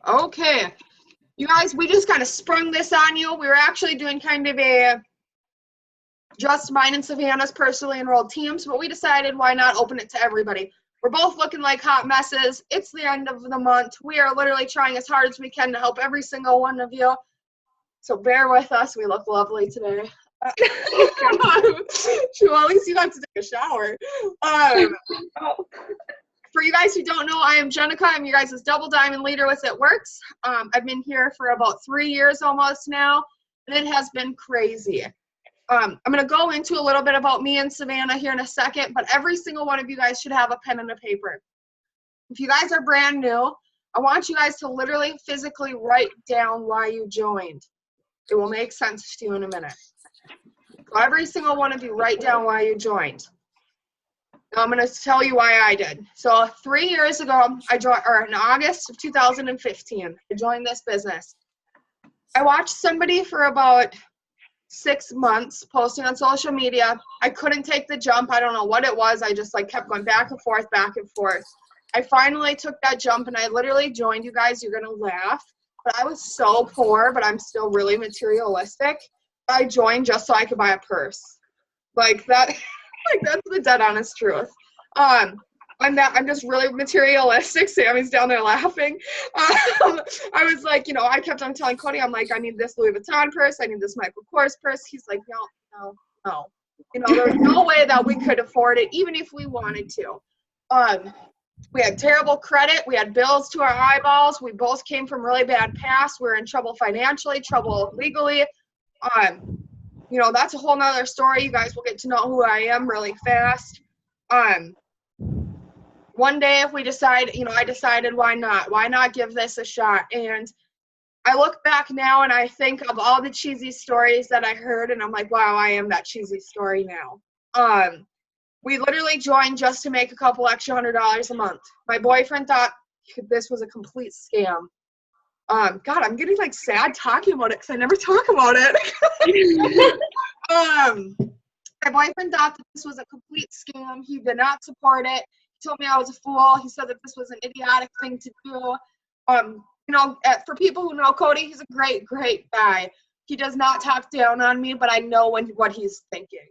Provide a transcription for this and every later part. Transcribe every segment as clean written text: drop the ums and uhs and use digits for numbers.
Okay. You guys, we just kind of sprung this on you. We were actually doing kind of a just mine and Savannah's personally enrolled teams, but we decided why not open it to everybody. We're both looking like hot messes. It's the end of the month. We are literally trying as hard as we can to help every single one of you. So bear with us. We look lovely today. Well, at least you got to take a shower. For you guys who don't know, I am Jenica. I'm your guys' double diamond leader with It Works. I've been here for about 3 years almost now, and it has been crazy. I'm going to go into a little bit about me and Savannah here in a second, but every single one of you guys should have a pen and a paper. If you guys are brand new, I want you guys to literally physically write down why you joined. It will make sense to you in a minute. So every single one of you write down why you joined. Now I'm going to tell you why I did. So 3 years ago, I joined, or in August of 2015, I joined this business. I watched somebody for about 6 months posting on social media. I couldn't take the jump. I don't know what it was. I just kept going back and forth, back and forth. I finally took that jump and I literally joined. You guys, you're going to laugh, but I was so poor, but I'm still really materialistic. I joined just so I could buy a purse. Like that, that's the dead honest truth. I'm just really materialistic. Sammy's down there laughing. I was like, I kept on telling Cody, I'm like, I need this Louis Vuitton purse. I need this Michael Kors purse. He's like, no. There was no way that we could afford it, even if we wanted to. We had terrible credit. We had bills to our eyeballs. We both came from really bad past. We were in trouble financially, trouble legally. That's a whole nother story. You guys will get to know who I am really fast. One day if we decide, I decided why not give this a shot. And I look back now and I think of all the cheesy stories that I heard and I'm like, wow, I am that cheesy story now. We literally joined just to make a couple extra $100 a month. My boyfriend thought this was a complete scam. God, I'm getting sad talking about it because I never talk about it. My boyfriend thought that this was a complete scam. He did not support it. He told me I was a fool. He said that this was an idiotic thing to do. For people who know Cody, he's a great, great guy. He does not talk down on me, but I know what he's thinking.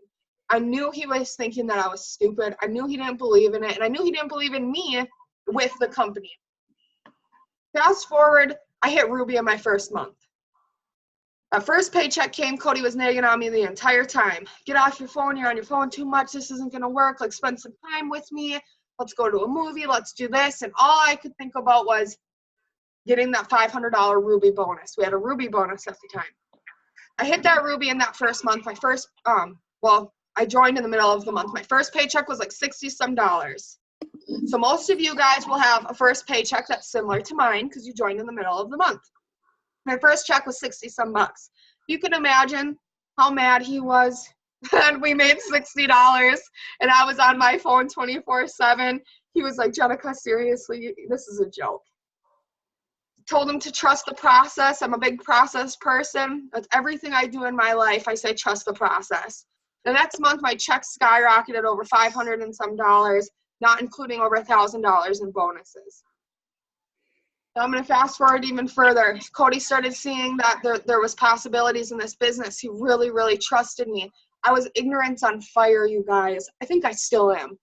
I knew he was thinking that I was stupid. I knew he didn't believe in it, and I knew he didn't believe in me with the company. Fast forward, I hit Ruby in my first month. That first paycheck came, Cody was nagging on me the entire time. Get off your phone, you're on your phone too much, this isn't going to work, spend some time with me, let's go to a movie, let's do this. And all I could think about was getting that $500 Ruby bonus. We had a Ruby bonus at the time. I hit that Ruby in that first month. I joined in the middle of the month. My first paycheck was $60-some. So most of you guys will have a first paycheck that's similar to mine because you joined in the middle of the month. My first check was $60-some. You can imagine how mad he was that we made $60 and I was on my phone 24/7. He was like, Jenica, seriously, this is a joke. Told him to trust the process. I'm a big process person. That's everything I do in my life. I say trust the process. The next month, my check skyrocketed over $500 and some, not including over $1,000 in bonuses. Now I'm going to fast forward even further. Cody started seeing that there was possibilities in this business. He really, really trusted me. I was ignorance on fire, you guys. I think I still am.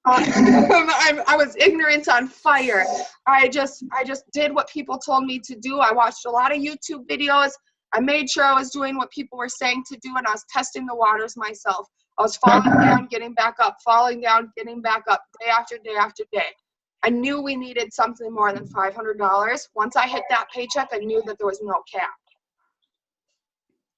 I was ignorant on fire. I just did what people told me to do. I watched a lot of YouTube videos. I made sure I was doing what people were saying to do, and I was testing the waters myself. I was falling down, getting back up, falling down, getting back up, day after day after day. I knew we needed something more than $500. Once I hit that paycheck, I knew that there was no cap.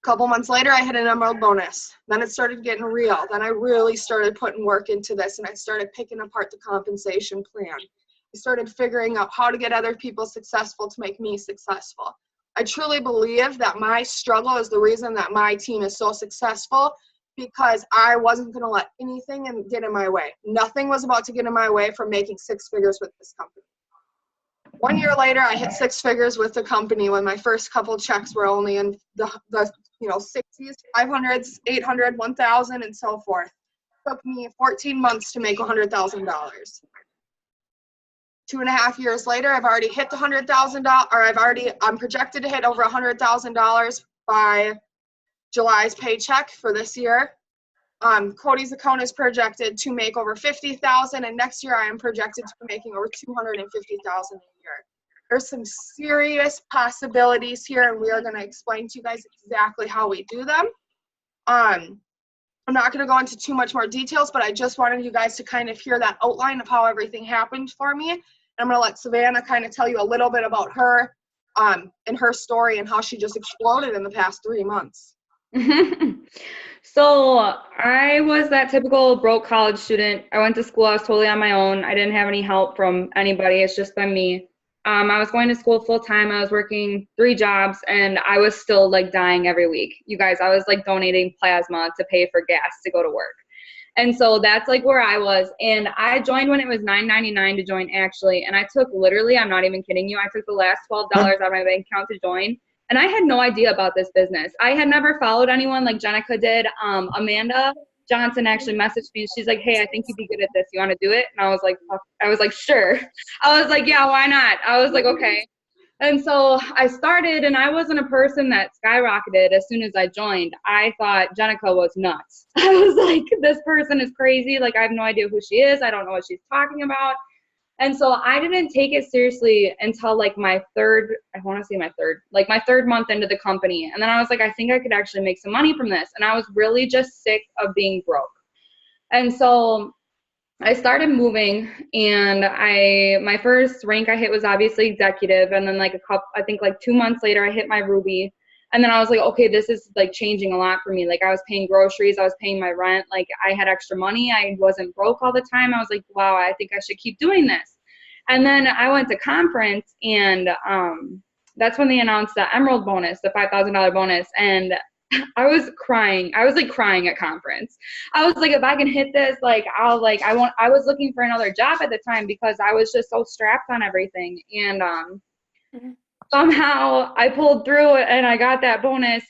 A couple months later, I hit an Emerald bonus. Then it started getting real. Then I really started putting work into this, and I started picking apart the compensation plan. I started figuring out how to get other people successful to make me successful. I truly believe that my struggle is the reason that my team is so successful, because I wasn't going to let anything get in my way. Nothing was about to get in my way from making 6 figures with this company. 1 year later, I hit 6 figures with the company when my first couple checks were only in the 60s, 500s, 800, 1,000, and so forth. It took me 14 months to make $100,000. 2.5 years later, I've already hit the $100,000, or I'm projected to hit over $100,000 by July's paycheck for this year. Cody's account is projected to make over $50,000, and next year I am projected to be making over $250,000 a year. There's some serious possibilities here, and we are going to explain to you guys exactly how we do them. I'm not going to go into too much more details, but I just wanted you guys to kind of hear that outline of how everything happened for me. And I'm going to let Savannah kind of tell you a little bit about her and her story and how she just exploded in the past 3 months. So I was that typical broke college student. I went to school. I was totally on my own. I didn't have any help from anybody. It's just been me. I was going to school full time. I was working 3 jobs, and I was still like dying every week. You guys, I was like donating plasma to pay for gas to go to work. And so that's like where I was. And I joined when it was $9.99 to join, actually. And I took literally, I'm not even kidding you, I took the last $12 out of my bank account to join. And I had no idea about this business. I had never followed anyone like Jenica did. Amanda Johnson actually messaged me. She's like, hey, I think you'd be good at this. You want to do it? And I was like, sure. I was like, yeah, why not? I was like, okay. And so I started, and I wasn't a person that skyrocketed as soon as I joined. I thought Jenica was nuts. I was like, this person is crazy. Like, I have no idea who she is. I don't know what she's talking about. And so I didn't take it seriously until like my third month into the company. And then I was like, I think I could actually make some money from this. And I was really just sick of being broke. And so I started moving, and my first rank I hit was obviously executive. And then like 2 months later, I hit my Ruby. And then I was like, okay, this is like changing a lot for me. Like, I was paying groceries, I was paying my rent, like I had extra money. I wasn't broke all the time. I was like, wow, I think I should keep doing this. And then I went to conference, and that's when they announced the Emerald bonus, the $5,000 bonus. And I was crying. I was like crying at conference. I was like, if I can hit this, like, I was looking for another job at the time because I was just so strapped on everything. And somehow I pulled through and I got that bonus.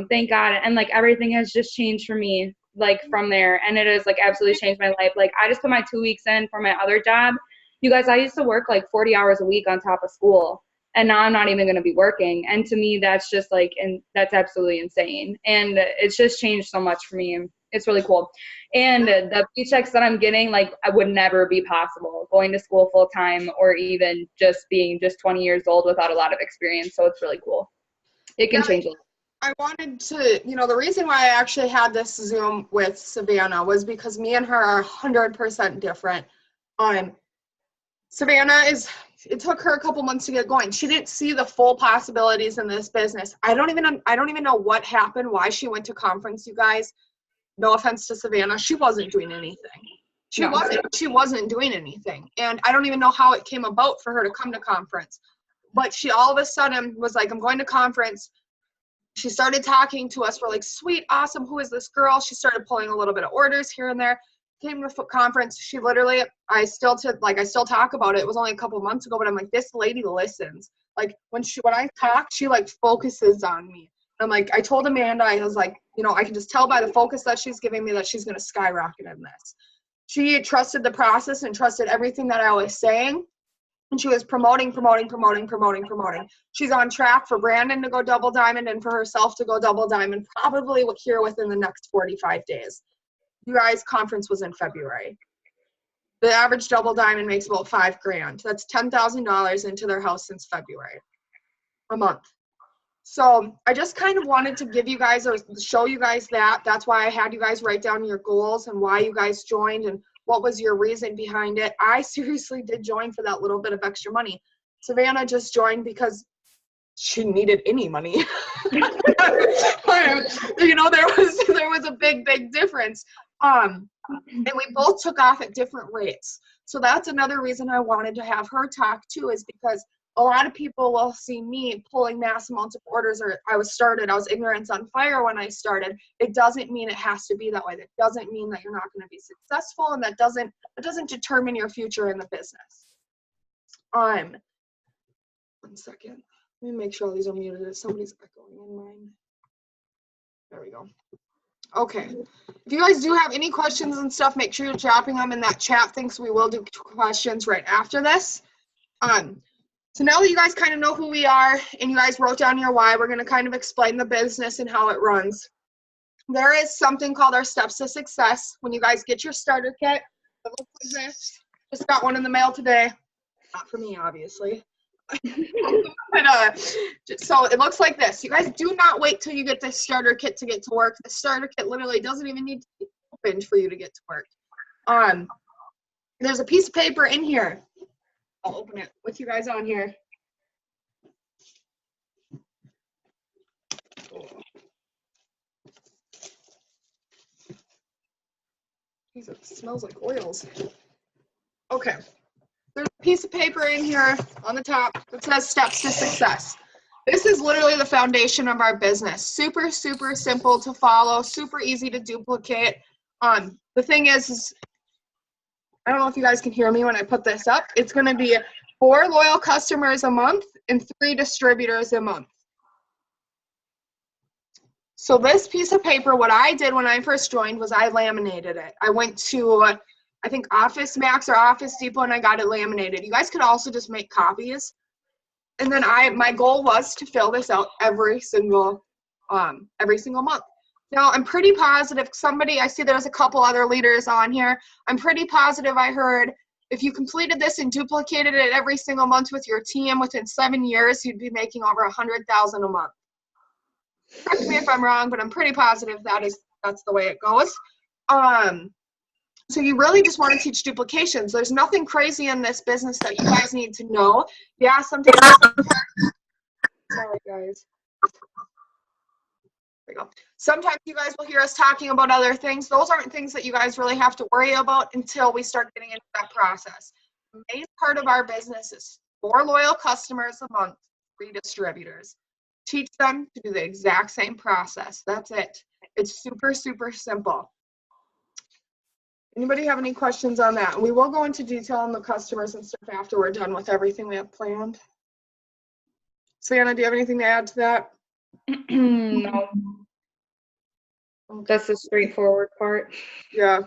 Thank God. And like everything has just changed for me, like from there. And it has like absolutely changed my life. Like, I just put my 2 weeks in for my other job. You guys, I used to work like 40 hours a week on top of school. And now I'm not even going to be working. And to me, that's just like, and that's absolutely insane. And it's just changed so much for me. It's really cool. And the paychecks that I'm getting, like, I would never be possible going to school full time, or even just being just 20 years old without a lot of experience. So it's really cool. It can change a lot. I wanted to, the reason why I actually had this Zoom with Savannah was because me and her are 100% different. Savannah it took her a couple months to get going. She didn't see the full possibilities in this business. I don't even know what happened, why she went to conference, you guys. No offense to Savannah, she wasn't doing anything. She wasn't doing anything. And I don't even know how it came about for her to come to conference. But she all of a sudden was like, I'm going to conference. She started talking to us. We're like, sweet, awesome. Who is this girl? She started pulling a little bit of orders here and there. Came to the conference. She literally, I still talk about it. It was only a couple months ago, but I'm like, this lady listens. Like, when I talk, she like focuses on me. I'm like, I told Amanda, I was like, I can just tell by the focus that she's giving me that she's going to skyrocket in this. She trusted the process and trusted everything that I was saying. And she was promoting. She's on track for Brandon to go double diamond and for herself to go double diamond, probably here within the next 45 days. You guys, conference was in February. The average double diamond makes about $5,000. That's $10,000 into their house since February, a month. So I just kind of wanted to give you guys or show you guys that. That's why I had you guys write down your goals and why you guys joined and what was your reason behind it. I seriously did join for that little bit of extra money. Savannah just joined because she needed any money. There was a big difference. And we both took off at different rates. So that's another reason I wanted to have her talk too, is because a lot of people will see me pulling mass amounts of orders, or I was ignorance on fire when I started. It doesn't mean it has to be that way. That doesn't mean that you're not going to be successful, and that doesn't determine your future in the business. 1 second. Let me make sure all these are muted. Somebody's echoing in mine. There we go. Okay. If you guys do have any questions and stuff, make sure you're dropping them in that chat thing, so we will do questions right after this. So now that you guys kind of know who we are and you guys wrote down your why, we're going to kind of explain the business and how it runs. There is something called our steps to success. When you guys get your starter kit, it looks like this. Just got one in the mail today. Not for me, obviously. But, so it looks like this. You guys do not wait till you get this starter kit to get to work. The starter kit literally doesn't even need to be opened for you to get to work. There's a piece of paper in here. I'll open it with you guys on here. Jeez, it smells like oils. Okay. There's a piece of paper in here on the top that says steps to success. This is literally the foundation of our business. Super, super simple to follow, super easy to duplicate. The thing is I don't know if you guys can hear me when I put this up. It's going to be 4 loyal customers a month and 3 distributors a month. So this piece of paper, what I did when I first joined was I laminated it. I went to, I think, Office Max or Office Depot, and I got it laminated. You guys could also just make copies. And then my goal was to fill this out every single month. Now, I'm pretty positive I see there's a couple other leaders on here. I'm pretty positive I heard if you completed this and duplicated it every single month with your team within 7 years, you'd be making over $100,000 a month. Correct me if I'm wrong, but I'm pretty positive that's the way it goes. So you really just want to teach duplications. There's nothing crazy in this business that you guys need to know. Yeah, sometimes. Sorry, guys. There we go. Sometimes you guys will hear us talking about other things. Those aren't things that you guys really have to worry about until we start getting into that process. The main part of our business is 4 loyal customers a month, 3 distributors. Teach them to do the exact same process. That's it. It's super, super simple. Anybody have any questions on that? We will go into detail on the customers and stuff after we're done with everything we have planned. Savannah, do you have anything to add to that? No. That's the straightforward part. Yeah,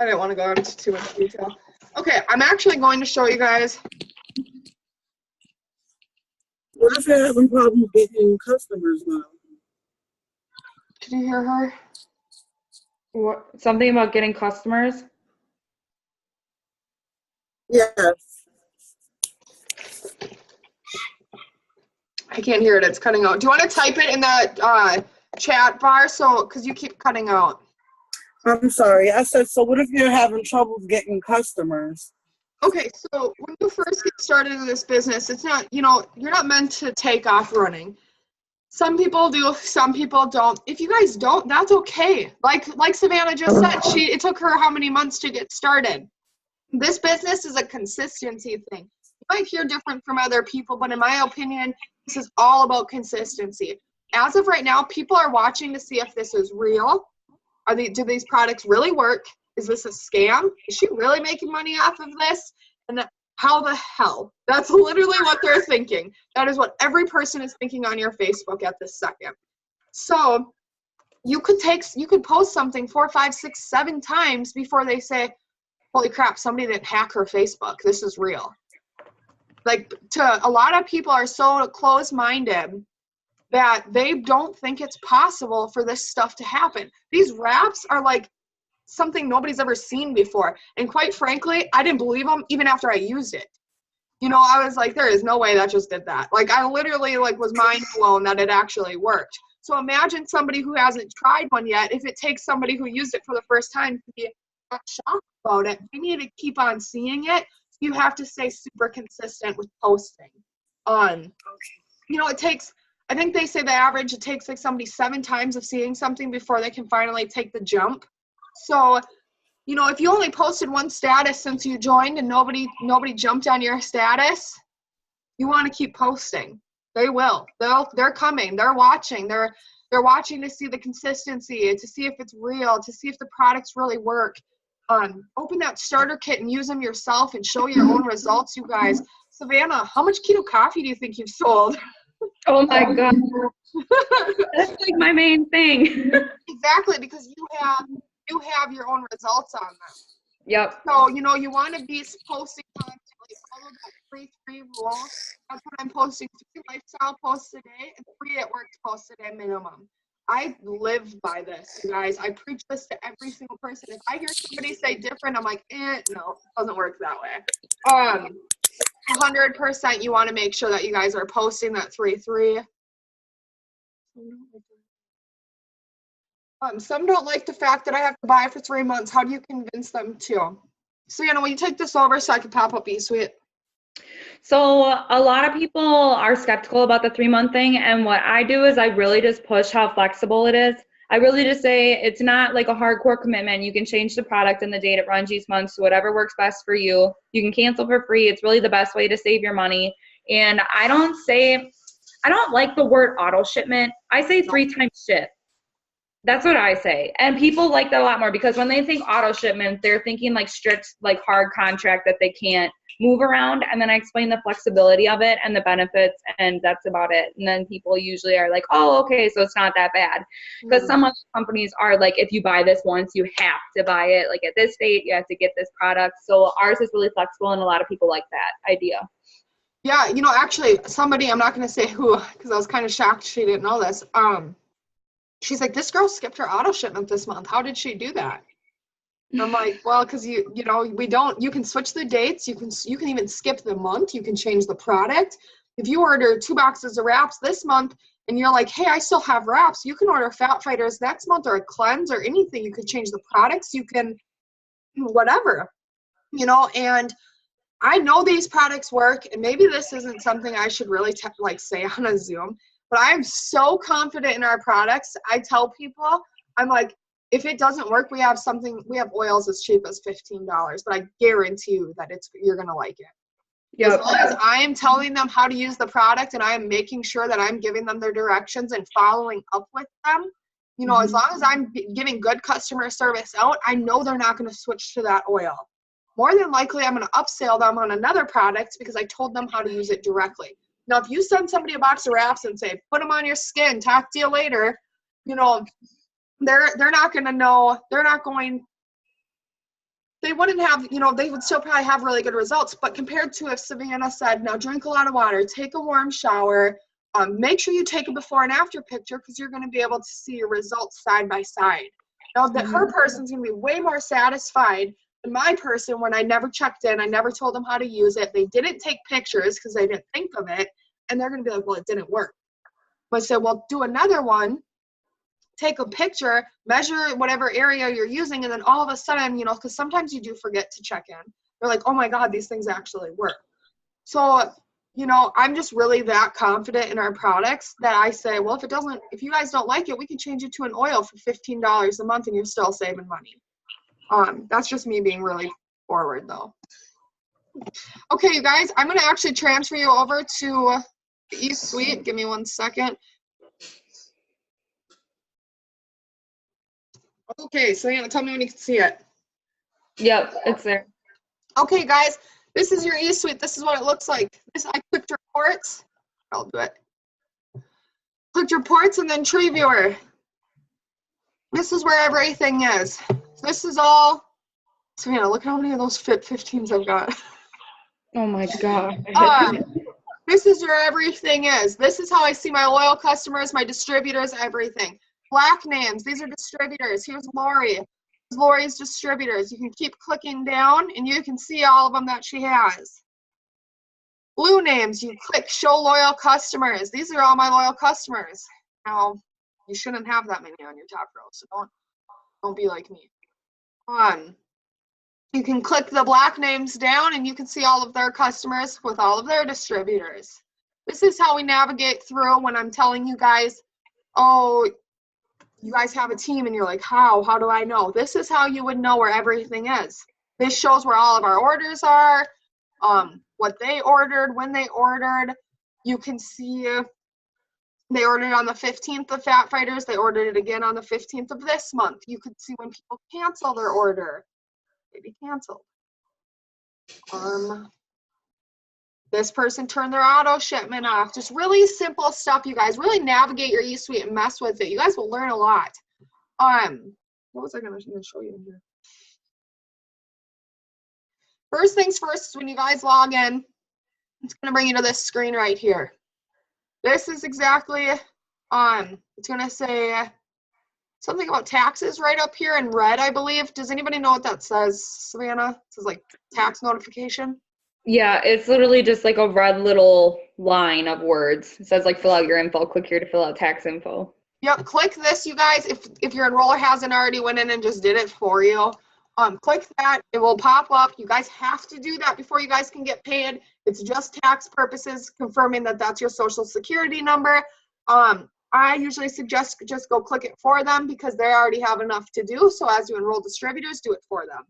I didn't want to go into too much detail. Okay, I'm actually going to show you guys. What if you're having problems getting customers now? Did you hear her? What? Something about getting customers? Yes. I can't hear it. It's cutting out. Do you want to type it in that chat bar? Because you keep cutting out. I'm sorry. I said, so what if you're having trouble getting customers? Okay, so when you first get started in this business, it's not, you're not meant to take off running. Some people do, some people don't. If you guys don't, that's okay. Like Savannah just said, it took her how many months to get started. This business is a consistency thing. You might hear different from other people, but in my opinion, this is all about consistency. As of right now, people are watching to see if this is real. Do these products really work? Is this a scam? Is she really making money off of this? And how the hell? That's literally what they're thinking. That is what every person is thinking on your Facebook at this second. So you could post something 4, 5, 6, 7 times before they say, holy crap, somebody didn't hack her Facebook. This is real. A lot of people are so close-minded that they don't think it's possible for this stuff to happen. These wraps are like something nobody's ever seen before. And quite frankly, I didn't believe them even after I used it. I was like, there is no way that just did that. I literally was mind blown that it actually worked. So imagine somebody who hasn't tried one yet. If it takes somebody who used it for the first time to be not shocked about it, you need to keep on seeing it. You have to stay super consistent with posting. It takes, I think they say the average, it takes somebody 7 times of seeing something before they can finally take the jump. So, if you only posted 1 status since you joined and nobody jumped on your status, you want to keep posting. They will. They're coming. They're watching. They're watching to see the consistency, to see if it's real, to see if the products really work. Open that starter kit and use them yourself and show your own results, you guys. Savannah, how much keto coffee do you think you've sold? Oh my God. That's my main thing. Exactly, because you have your own results on them. Yep. So, you want to be posting constantly, follow that 3-3 rule. That's what I'm posting, 3 lifestyle posts a day and 3 it works posts a day minimum. I live by this, you guys. I preach this to every single person. If I hear somebody say different, I'm like, no, it doesn't work that way. 100% you want to make sure that you guys are posting that 3-3. Some don't like the fact that I have to buy for 3 months. How do you convince them to? So, will you take this over so I can pop up eSuite? So a lot of people are skeptical about the 3-month thing. And what I do is I really just push how flexible it is. I really just say it's not like a hardcore commitment. You can change the product and the date it runs each month. So whatever works best for you. You can cancel for free. It's really the best way to save your money. And I don't like the word auto shipment. I say 3 times ship. That's what I say. And people like that a lot more because when they think auto shipment, they're thinking like strict, like hard contract that they can't move around. And then I explain the flexibility of it and the benefits, and that's about it. And then people usually are like, oh, okay, so it's not that bad. Because some other companies are like, if you buy this once, you have to buy it. Like at this date, you have to get this product. So ours is really flexible, and a lot of people like that idea. Yeah, actually, somebody, I'm not going to say who, because I was kind of shocked she didn't know this. She's like, this girl skipped her auto shipment this month. How did she do that? I'm like, well, because you can switch the dates. You can even skip the month. You can change the product. If you order 2 boxes of wraps this month and you're like, hey, I still have wraps, you can order Fat Fighters next month or a cleanse or anything. You could change the products. You can whatever, and I know these products work, and maybe this isn't something I should really say on a Zoom, but I'm so confident in our products. I tell people, I'm like, if it doesn't work, we have oils as cheap as $15, but I guarantee you that you're going to like it. Yep. As long as I am telling them how to use the product and I am making sure that I'm giving them their directions and following up with them, as long as I'm giving good customer service out, I know they're not going to switch to that oil. More than likely, I'm going to upsell them on another product because I told them how to use it directly. Now, if you send somebody a box of wraps and say, put them on your skin, talk to you later, they're not going to know. They wouldn't have, they would still probably have really good results. But compared to if Savannah said, now drink a lot of water, take a warm shower, make sure you take a before and after picture because you're going to be able to see your results side by side. Now, her person's going to be way more satisfied than my person when I never checked in. I never told them how to use it. They didn't take pictures because they didn't think of it. And they're going to be like, well, it didn't work. But I said, well, do another one. Take a picture, measure whatever area you're using, and then all of a sudden, because sometimes you do forget to check in. You're like, oh my God, these things actually work. So, I'm just really that confident in our products that I say, well, if you guys don't like it, we can change it to an oil for $15 a month and you're still saving money. That's just me being really forward though. Okay, you guys, I'm going to actually transfer you over to the eSuite. Give me 1 second. Okay, so tell me when you can see it. Yep, it's there. Okay, guys, this is your eSuite. This is what it looks like. I clicked reports. I'll do it. Clicked reports and then tree viewer. This is where everything is. This is all. Savannah, look how many of those Fit 15s I've got. Oh my God. This is where everything is. This is how I see my loyal customers, my distributors, everything. Black names, these are distributors. Here's Lori. Lori's distributors. You can keep clicking down and you can see all of them that she has. Blue names, you click show loyal customers. These are all my loyal customers. Now, you shouldn't have that many on your top row, so don't be like me. You can click the black names down and you can see all of their customers with all of their distributors. This is how we navigate through when I'm telling you guys, oh, you guys have a team and you're like, how do I know? This is how you would know where everything is. This shows where all of our orders are, what they ordered, when they ordered. You can see they ordered on the 15th of Fat Fighters. They ordered it again on the 15th of this month. You could see when people cancel their order. Maybe canceled. This person turned their auto shipment off. Just really simple stuff, you guys. Really navigate your eSuite and mess with it. You guys will learn a lot. What was I going to show you here? First things first, when you guys log in, It's going to bring you to this screen right here. This is exactly, it's going to say something about taxes right up here in red, I believe. Does anybody know what that says, Savannah? It says like tax notification. Yeah, it's literally just like a red little line of words. It says like fill out your info. Click here to fill out tax info. Yep, click this, you guys. If your enroller hasn't already went in and just did it for you, click that. It will pop up. You guys have to do that before you guys can get paid. It's just tax purposes, confirming that that's your social security number. I usually suggest just go click it for them because they already have enough to do. So as you enroll distributors, do it for them.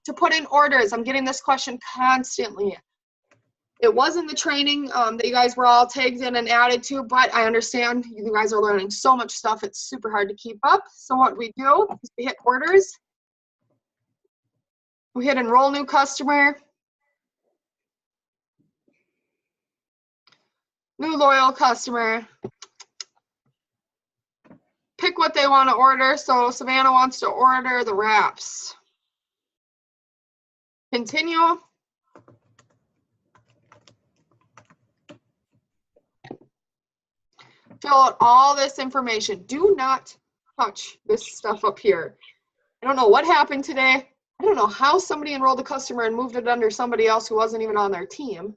To put in orders, I'm getting this question constantly. It wasn't the training that you guys were all tagged in and added to, but I understand you guys are learning so much stuff, it's super hard to keep up. So what we do is we hit orders, we hit enroll new customer, new loyal customer, pick what they want to order. So Savannah wants to order the wraps. Continue. Fill out all this information. Do not touch this stuff up here. I don't know what happened today. I don't know how somebody enrolled a customer and moved it under somebody else who wasn't even on their team.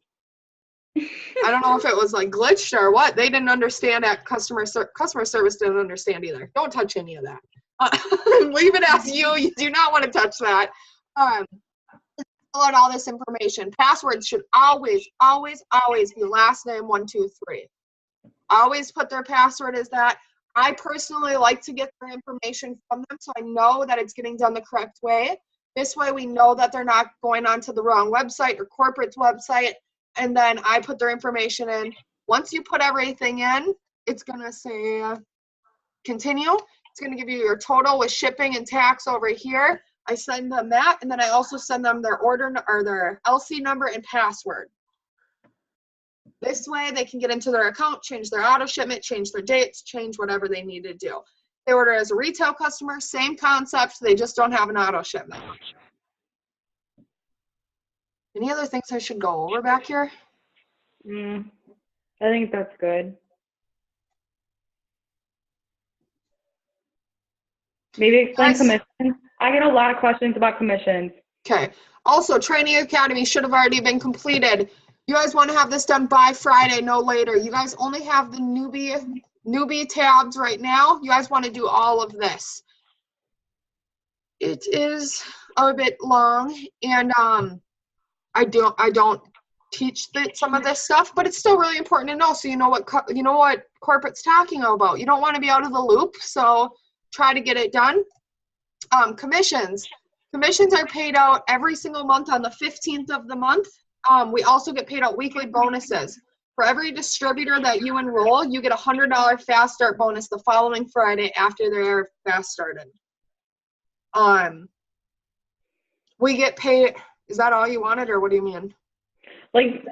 I don't know if it was like glitched or what. They didn't understand at customer service didn't understand either. Don't touch any of that. Leave it as you. You do not want to touch that. Fill out all this information. Passwords should always, always, always be last name 123. Always put their password as that. I personally like to get their information from them so I know that it's getting done the correct way. This way we know that they're not going onto the wrong website or corporate's website. And then I put their information in. Once you put everything in, it's going to say continue. It's going to give you your total with shipping and tax over here. I send them that, and then I also send them their order or their LC number and password. This way they can get into their account, change their auto shipment, change their dates, change whatever they need to do. They order as a retail customer, same concept, they just don't have an auto shipment. Any other things I should go over back here? I think that's good. Maybe explain commissions. I get a lot of questions about commissions. Okay. Also, Training Academy should have already been completed. You guys want to have this done by Friday, no later. You guys only have the newbie tabs right now. You guys want to do all of this. It is a bit long, and I don't teach some of this stuff, but it's still really important to know so you know what corporate's talking about. You don't want to be out of the loop, so try to get it done. Commissions are paid out every single month on the 15th of the month. We also get paid out weekly bonuses. For every distributor that you enroll, you get a $100 fast start bonus the following Friday after they're fast started. We get paid. Is that all you wanted, or what do you mean? Like,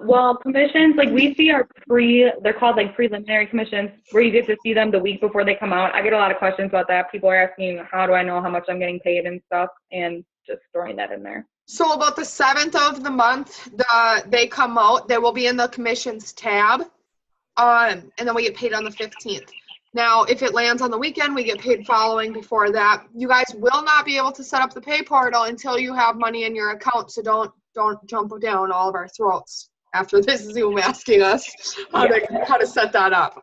well, commissions, like we see are they're called like preliminary commissions, where you get to see them the week before they come out. I get a lot of questions about that. People are asking, how do I know how much I'm getting paid and stuff, and just throwing that in there. So about the 7th of the month, they come out. They will be in the commissions tab, and then we get paid on the 15th. Now, if it lands on the weekend, we get paid following before that. You guys will not be able to set up the pay portal until you have money in your account, so don't jump down all of our throats after this Zoom asking us how to set that up.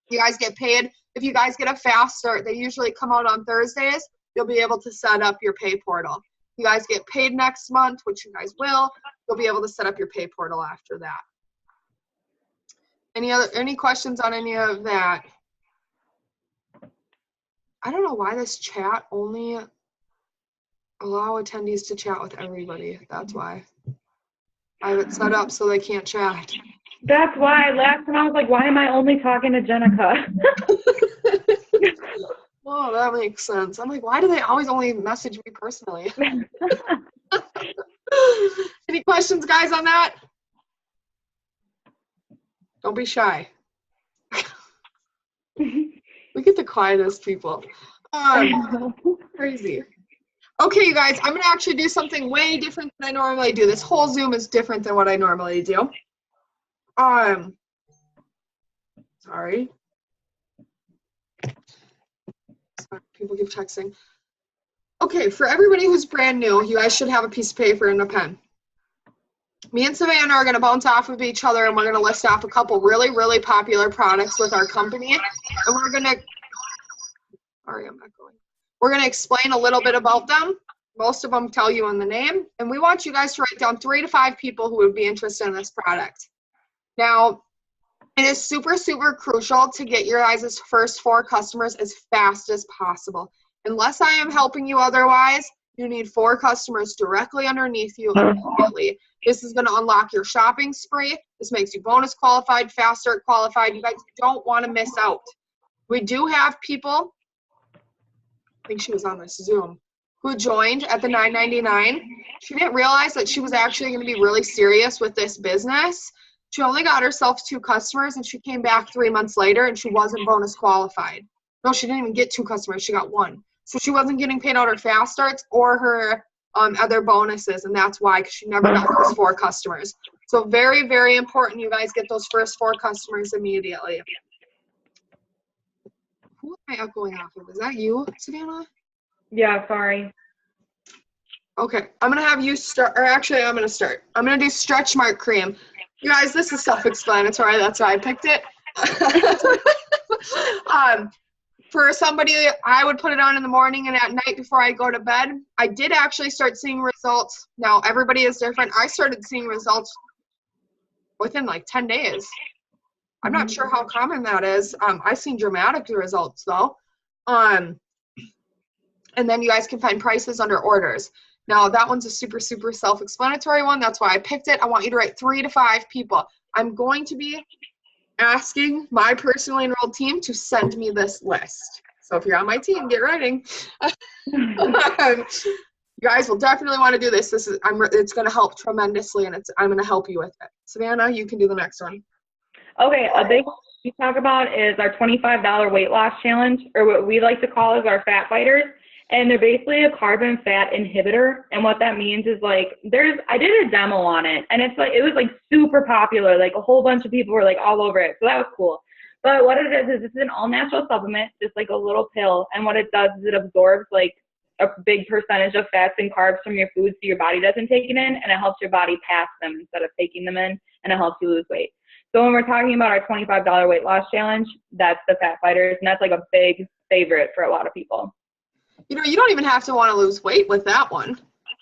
You guys get paid. If you guys get a fast start, they usually come out on Thursdays. You'll be able to set up your pay portal. You guys get paid next month, which you guys will. You'll be able to set up your pay portal after that. Any questions on any of that? I don't know why this chat only allow attendees to chat with everybody. That's why. I have it set up so they can't chat. That's why last time I was like, why am I only talking to Jenica? Oh, that makes sense. I'm like, why do they always only message me personally? Any questions, guys, on that? Don't be shy. We get the quietest people. Crazy. Okay, you guys, I'm gonna actually do something way different than I normally do. This whole Zoom is different than what I normally do. Sorry. People keep texting. Okay, for everybody who's brand new, you guys should have a piece of paper and a pen. Me and Savannah are gonna bounce off of each other, and we're gonna list off a couple really, really popular products with our company, and we're gonna. Sorry, I'm not going. We're gonna explain a little bit about them. Most of them tell you in the name, and we want you guys to write down 3 to 5 people who would be interested in this product. Now, it is super, super crucial to get your guys' first 4 customers as fast as possible. Unless I am helping you otherwise, you need 4 customers directly underneath you immediately. This is going to unlock your shopping spree. This makes you bonus qualified, fast start qualified. You guys don't want to miss out. We do have people, I think she was on this Zoom, who joined at the $9.99. She didn't realize that she was actually going to be really serious with this business. She only got herself 2 customers, and she came back 3 months later, and she wasn't bonus qualified. No, she didn't even get 2 customers. She got 1. So she wasn't getting paid out her fast starts or her other bonuses, and that's why, because she never got those 4 customers. So very, very important you guys get those first 4 customers immediately. Who am I echoing off of? Is that you, Savannah? Yeah, sorry. Okay, I'm going to have you start, or actually I'm going to start. I'm going to do stretch mark cream. You guys, this is self-explanatory. That's why I picked it. For somebody, I would put it on in the morning and at night before I go to bed. I did actually start seeing results. Now, everybody is different. I started seeing results within like 10 days. I'm not sure how common that is. I've seen dramatic results, though. And then you guys can find prices under orders. Now, that one's a super, super self-explanatory one. That's why I picked it. I want you to write 3 to 5 people. I'm going to be asking my personally enrolled team to send me this list. So if you're on my team, get writing. You guys will definitely want to do this. It's going to help tremendously, and I'm going to help you with it. Savannah, you can do the next one. Okay, a big one we talk about is our $25 weight loss challenge, or what we like to call is our fat fighters. And they're basically a carbon fat inhibitor. And what that means is like, I did a demo on it, and it was like super popular. Like a whole bunch of people were like all over it. So that was cool. But what it is this is an all natural supplement, just like a little pill. And what it does is it absorbs like a big percentage of fats and carbs from your food, so your body doesn't take it in, and it helps your body pass them instead of taking them in, and it helps you lose weight. So when we're talking about our $25 weight loss challenge, that's the fat fighters, and that's like a big favorite for a lot of people. You know, you don't even have to want to lose weight with that one.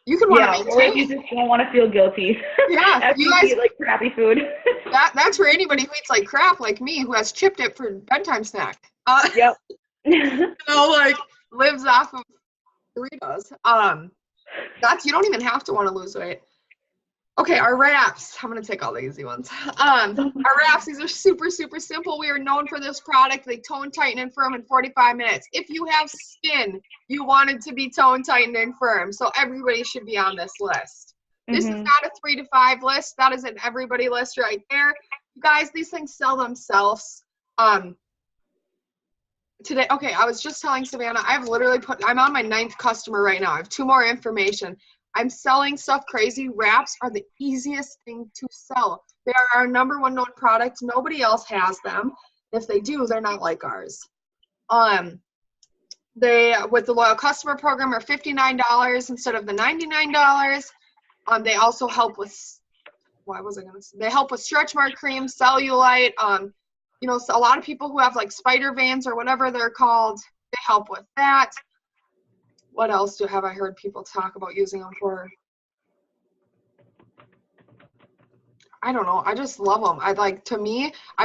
You can want to maintain. Or if you just don't want to feel guilty. Yeah, after you eat like crappy food. That's for anybody who eats like crap, like me, who has chipped it for bedtime snack. Yep. You know, like lives off of Doritos. You don't even have to want to lose weight. Okay, our wraps. I'm going to take all the easy ones. Our wraps, these are super, super simple. We are known for this product. They tone, tighten, and firm in 45 minutes. If you have skin, you want it to be tone, tightened, and firm. So everybody should be on this list. This is not a 3 to 5 list. That is an everybody list right there. You guys, these things sell themselves. Today, okay, I was just telling Savannah, I'm on my 9th customer right now. I have 2 more information. I'm selling stuff crazy. Wraps are the easiest thing to sell. They are our #1 known product. Nobody else has them. If they do, they're not like ours. They, with the loyal customer program, are $59 instead of the $99. They also help with, they help with stretch mark cream, cellulite. You know, so a lot of people who have like spider veins or whatever they're called, they help with that. What else have I heard people talk about using them for? I don't know. I just love them. I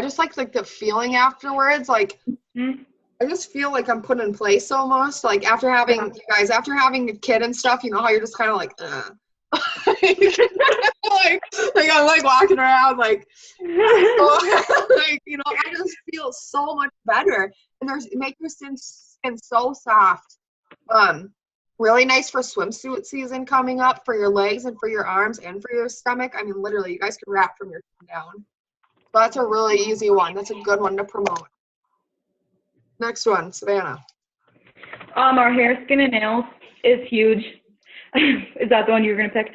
just like the feeling afterwards. Like, I just feel like I'm put in place almost. Like after having a kid and stuff, you know how you're just kind of like, like I'm like walking around like, like, you know, I just feel so much better. And it makes your skin so soft. Really nice for swimsuit season coming up, for your legs and for your arms and for your stomach. I mean, literally, you guys can wrap from your chin down. So that's a really easy one. That's a good one to promote. Next one, Savannah. Our hair, skin, and nails is huge. Is that the one you were going to pick?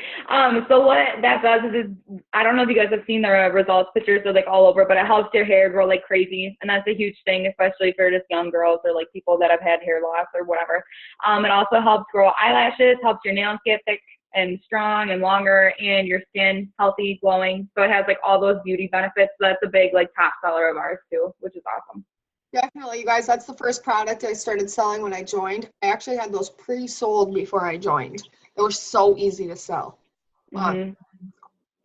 So what that does is I don't know if you guys have seen the results pictures, they're like all over, but it helps your hair grow like crazy. And that's a huge thing, especially for just young girls or like people that have had hair loss or whatever. It also helps grow eyelashes, helps your nails get thick and strong and longer, and your skin healthy, glowing. So it has like all those beauty benefits. So that's a big like top seller of ours too, which is awesome. Definitely, you guys. That's the first product I started selling when I joined. I actually had those pre-sold before I joined. They were so easy to sell. You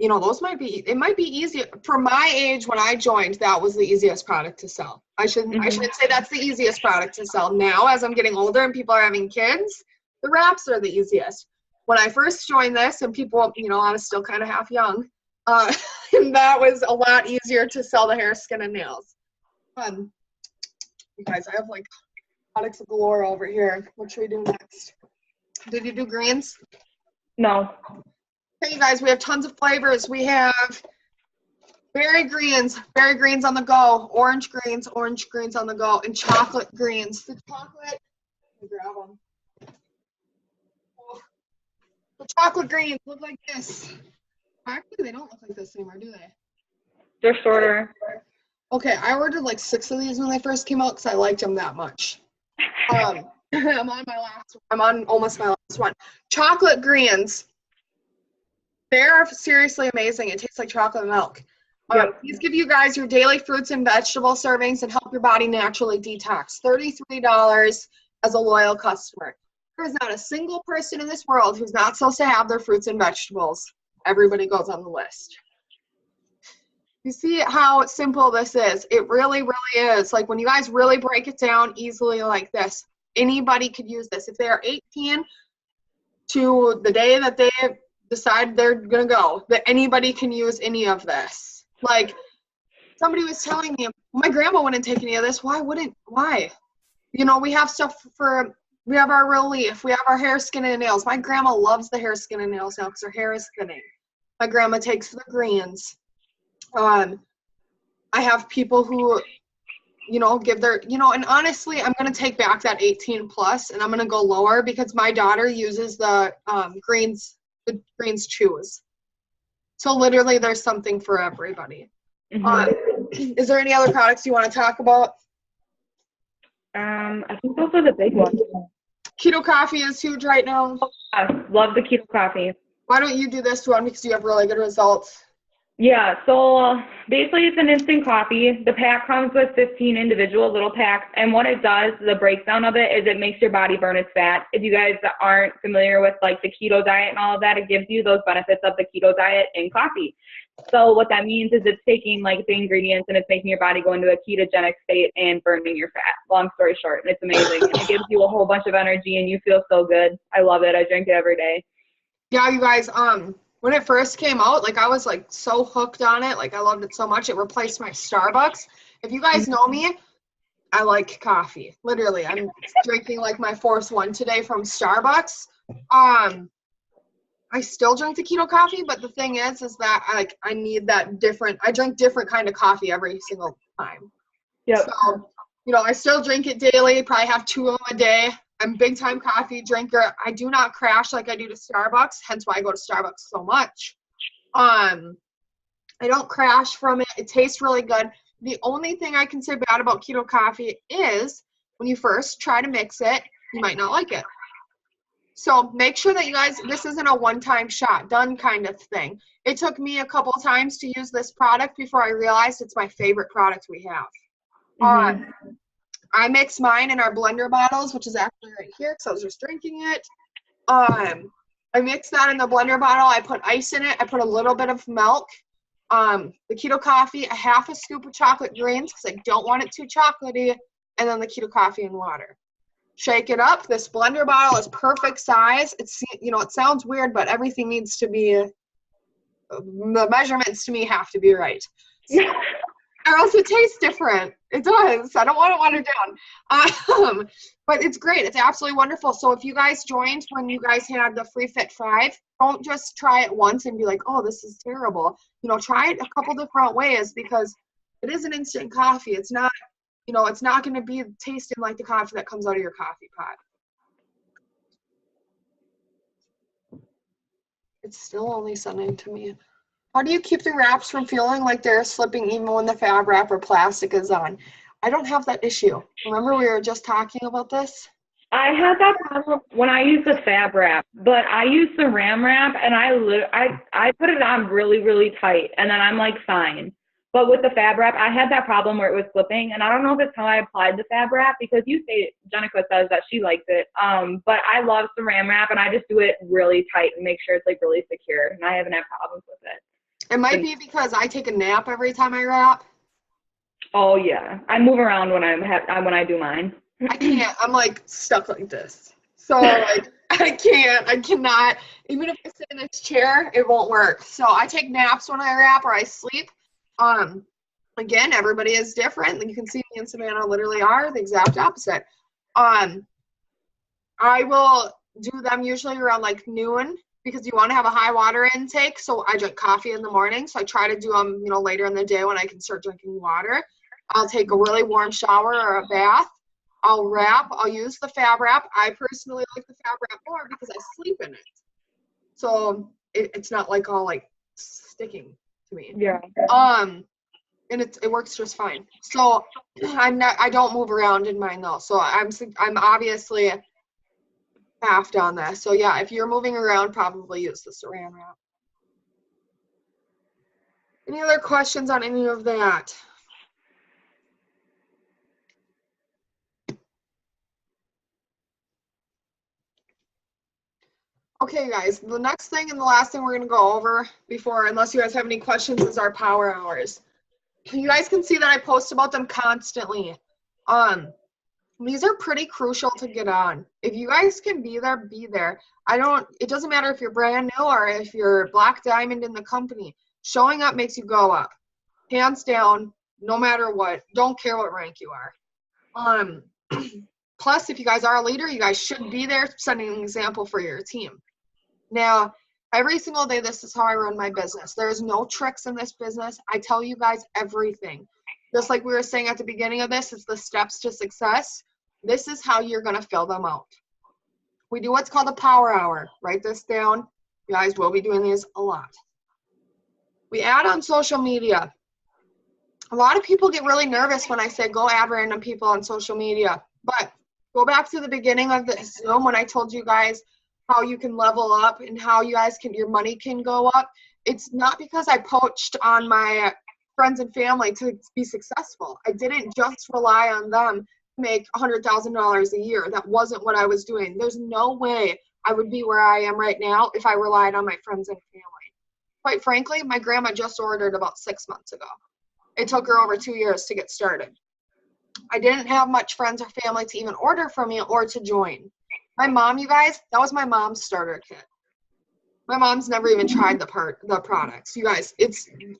know, it might be easier for my age when I joined. That was the easiest product to sell. I shouldn't say that's the easiest product to sell. Now, as I'm getting older and people are having kids, the wraps are the easiest. When I first joined this, and people, you know, I was still kind of half young, and that was a lot easier to sell the hair, skin, and nails. You guys, I have like products galore over here. What should we do next? Did you do greens? No. Okay, you guys, we have tons of flavors. We have berry greens on the go, orange greens on the go, and chocolate greens. The chocolate, let me grab them. The chocolate greens look like this. Actually, they don't look like this anymore, do they? They're shorter. Okay, I ordered like 6 of these when they first came out because I liked them that much. I'm on almost my last one. Chocolate greens. They're seriously amazing. It tastes like chocolate milk. These give you guys your daily fruits and vegetable servings and help your body naturally detox. $33 as a loyal customer. There is not a single person in this world who's not supposed to have their fruits and vegetables. Everybody goes on the list. You see how simple this is? It really, really is. Like when you guys really break it down easily like this, anybody could use this. If they are 18 to the day that they decide they're going to go, that anybody can use any of this. Like somebody was telling me, my grandma wouldn't take any of this. Why? You know, we have stuff we have our relief. We have our hair, skin, and nails. My grandma loves the hair, skin, and nails now because her hair is thinning. My grandma takes the greens. I have people who, you know, give their, you know, and honestly, I'm going to take back that 18 plus and I'm going to go lower because my daughter uses the greens chews. So literally there's something for everybody. Is there any other products you want to talk about? I think those are the big ones. Keto coffee is huge right now. I love the keto coffee. Why don't you do this one because you have really good results? Yeah, so basically it's an instant coffee. The pack comes with 15 individual little packs, and what it does, the breakdown of it, is it makes your body burn its fat. If you guys aren't familiar with like the keto diet and all of that, it gives you those benefits of the keto diet in coffee. So what that means is it's taking like the ingredients and it's making your body go into a ketogenic state and burning your fat. Long story short, and it's amazing. And it gives you a whole bunch of energy and you feel so good. I love it. I drink it every day. Yeah, you guys, when it first came out, like I was like so hooked on it. Like I loved it so much. It replaced my Starbucks. If you guys know me, I like coffee. Literally, I'm drinking like my 4th one today from Starbucks. I still drink the keto coffee, but the thing is that I need that different. I drink different kind of coffee every single time. Yep. So, you know, I still drink it daily. Probably have 2 of them a day. I'm a big time coffee drinker. I do not crash like I do to Starbucks, hence why I go to Starbucks so much. I don't crash from it. It tastes really good. The only thing I can say bad about keto coffee is when you first try to mix it, you might not like it. So make sure that you guys, this isn't a one-time shot, done kind of thing. It took me a couple times to use this product before I realized it's my favorite product we have. I mix mine in our blender bottles, which is actually right here because I was just drinking it. I mix that in the blender bottle. I put ice in it. I put a little bit of milk. The keto coffee, a half a scoop of chocolate greens because I don't want it too chocolatey, and then the keto coffee and water. Shake it up. This blender bottle is perfect size. It's, you know, it sounds weird, but everything needs to be, the measurements to me have to be right. So, or else it tastes different. It does. I don't want to water down. But it's great. It's absolutely wonderful. So if you guys joined when you guys had the Free Fit 5, don't just try it once and be like, oh, this is terrible. You know, try it a couple different ways because it is an instant coffee. It's not, you know, it's not going to be tasting like the coffee that comes out of your coffee pot. It's still only sending to me. How do you keep the wraps from feeling like they're slipping even when the fab wrap or plastic is on? I don't have that issue. Remember we were just talking about this? I had that problem when I used the fab wrap, but I used the ram wrap and I put it on really, really tight and then I'm like fine. But with the fab wrap, I had that problem where it was slipping, and I don't know if it's how I applied the fab wrap, because Jenica says that she likes it. But I love the ram wrap, and I just do it really tight and make sure it's like really secure, and I haven't had problems with it. It might be because I take a nap every time I wrap. Oh yeah, I move around when I do mine. I can't. I'm like stuck like this. So like I cannot. Even if I sit in this chair, it won't work. So I take naps when I wrap or I sleep. Again, everybody is different. You can see me and Savannah literally are the exact opposite. I will do them usually around like noon because you want to have a high water intake. So I drink coffee in the morning. So I try to do them, later in the day when I can start drinking water. I'll take a really warm shower or a bath. I'll wrap. I'll use the fab wrap. I personally like the fab wrap more because I sleep in it. So it's not like all like sticking to me. Yeah. And it works just fine. So I don't move around in mine though. So I'm obviously half on this. So yeah, if you're moving around, probably use the saran wrap. Any other questions on any of that? Okay, guys, the next thing and the last thing we're going to go over unless you guys have any questions, is our power hours. You guys can see that I post about them constantly. These are pretty crucial to get on. If you guys can be there, be there. It doesn't matter if you're brand new or if you're black diamond in the company. Showing up makes you go up. Hands down, no matter what. Don't care what rank you are. Plus, if you guys are a leader, you guys should be there setting an example for your team. Now, every single day, this is how I run my business. There's no tricks in this business. I tell you guys everything. Just like we were saying at the beginning of this, it's the steps to success. This is how you're going to fill them out. We do what's called a power hour. Write this down. You guys will be doing these a lot. We add on social media. A lot of people get really nervous when I say go add random people on social media. But go back to the beginning of the Zoom when I told you guys how you can level up and how your money can go up. It's not because I poached on my friends and family to be successful. I didn't just rely on them to make $100,000 a year. That wasn't what I was doing. There's no way I would be where I am right now if I relied on my friends and family. Quite frankly, my grandma just ordered about 6 months ago. It took her over 2 years to get started. I didn't have much friends or family to even order from me or to join. My mom, you guys, that was my mom's starter kit. My mom's never even tried the products. You guys,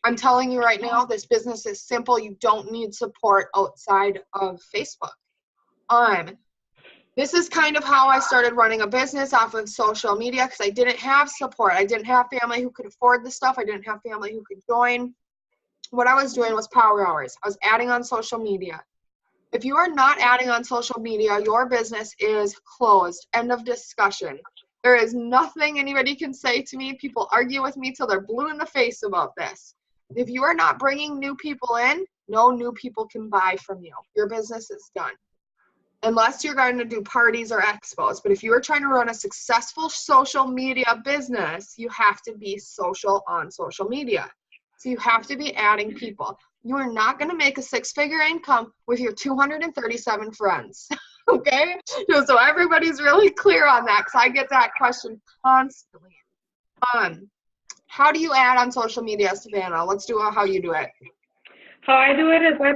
I'm telling you right now, this business is simple. You don't need support outside of Facebook. This is kind of how I started running a business off of social media because I didn't have support. I didn't have family who could afford the stuff. I didn't have family who could join. What I was doing was power hours. I was adding on social media. If you are not adding on social media, your business is closed. End of discussion. There is nothing anybody can say to me. People argue with me till they're blue in the face about this. If you are not bringing new people in, no new people can buy from you. Your business is done. Unless you're going to do parties or expos. But if you are trying to run a successful social media business, you have to be social on social media. So you have to be adding people. You are not going to make a six-figure income with your 237 friends, okay? So everybody's really clear on that because I get that question constantly. How do you add on social media, Savannah? Let's do how you do it. How I do it is I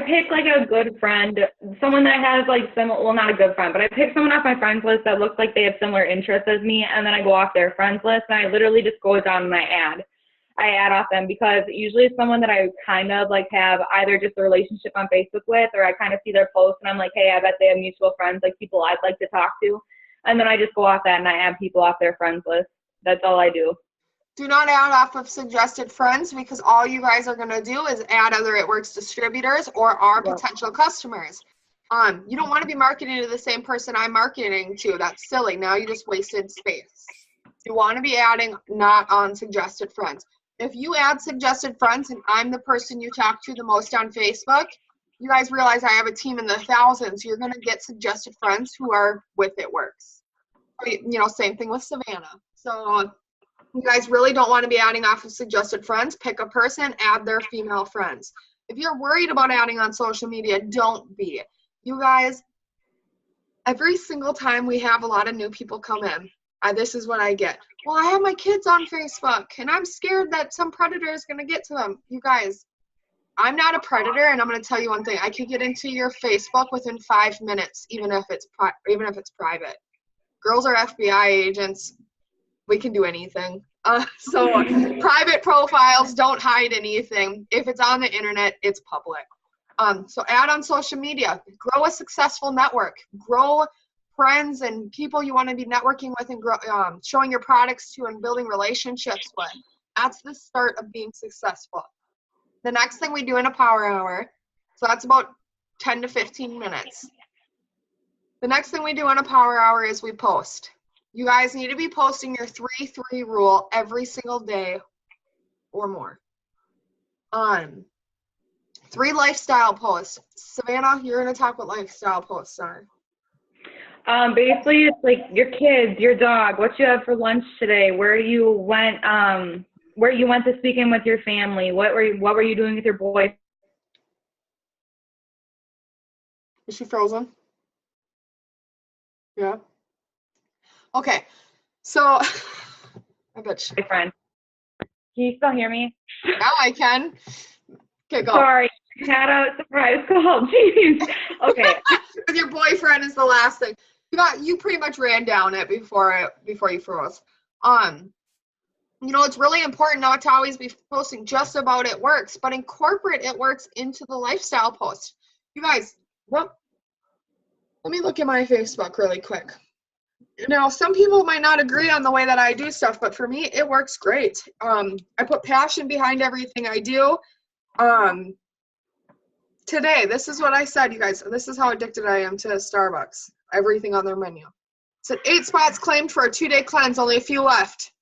pick like a good friend, someone that has like not a good friend, but I pick someone off my friends list that looks like they have similar interests as me, and then I go off their friends list, and I literally just go down and I add off them because usually it's someone that I kind of like have either just a relationship on Facebook with, or I kind of see their posts and I'm like, hey, I bet they have mutual friends, like people I'd like to talk to. And then I just go off that and I add people off their friends list. That's all I do. Do not add off of suggested friends because all you guys are going to do is add other It Works distributors or our potential customers. You don't want to be marketing to the same person I'm marketing to. That's silly. Now you just wasted space. You want to be adding not on suggested friends. If you add suggested friends and I'm the person you talk to the most on Facebook, you guys realize I have a team in the thousands. You're going to get suggested friends who are with It Works. You know, same thing with Savannah. So you guys really don't want to be adding off of suggested friends. Pick a person, add their female friends. If you're worried about adding on social media, don't be. You guys, every single time we have a lot of new people come in, this is what I get. Well, I have my kids on Facebook, and I'm scared that some predator is going to get to them. You guys, I'm not a predator, and I'm going to tell you one thing. I could get into your Facebook within 5 minutes, even if it's private. Girls are FBI agents. We can do anything. So private profiles don't hide anything. If it's on the internet, it's public. So add on social media. Grow a successful network. Grow friends and people you want to be networking with and showing your products to and building relationships with. That's the start of being successful. The next thing we do in a power hour, so that's about 10 to 15 minutes. The next thing we do in a power hour is we post. You guys need to be posting your 3-3 rule every single day or more. 3 lifestyle posts. Savannah, you're going to talk what lifestyle posts are. Basically, it's like your kids, your dog, what you had for lunch today, where you went this weekend with your family, what were you doing with your boy? Is she frozen? Yeah. Okay. So, I bet she. My friend. Can you still hear me? Now I can. Okay, go. Sorry, I had a surprise call. Jeez. Okay. With your boyfriend is the last thing. You pretty much ran down it before you froze. You know, it's really important not to always be posting just about It Works, but incorporate It Works into the lifestyle post. You guys, let me look at my Facebook really quick. Now, some people might not agree on the way that I do stuff, but for me, it works great. I put passion behind everything I do. Today, this is what I said, you guys. This is how addicted I am to Starbucks. Everything on their menu. It said 8 spots claimed for a 2-day cleanse, only a few left.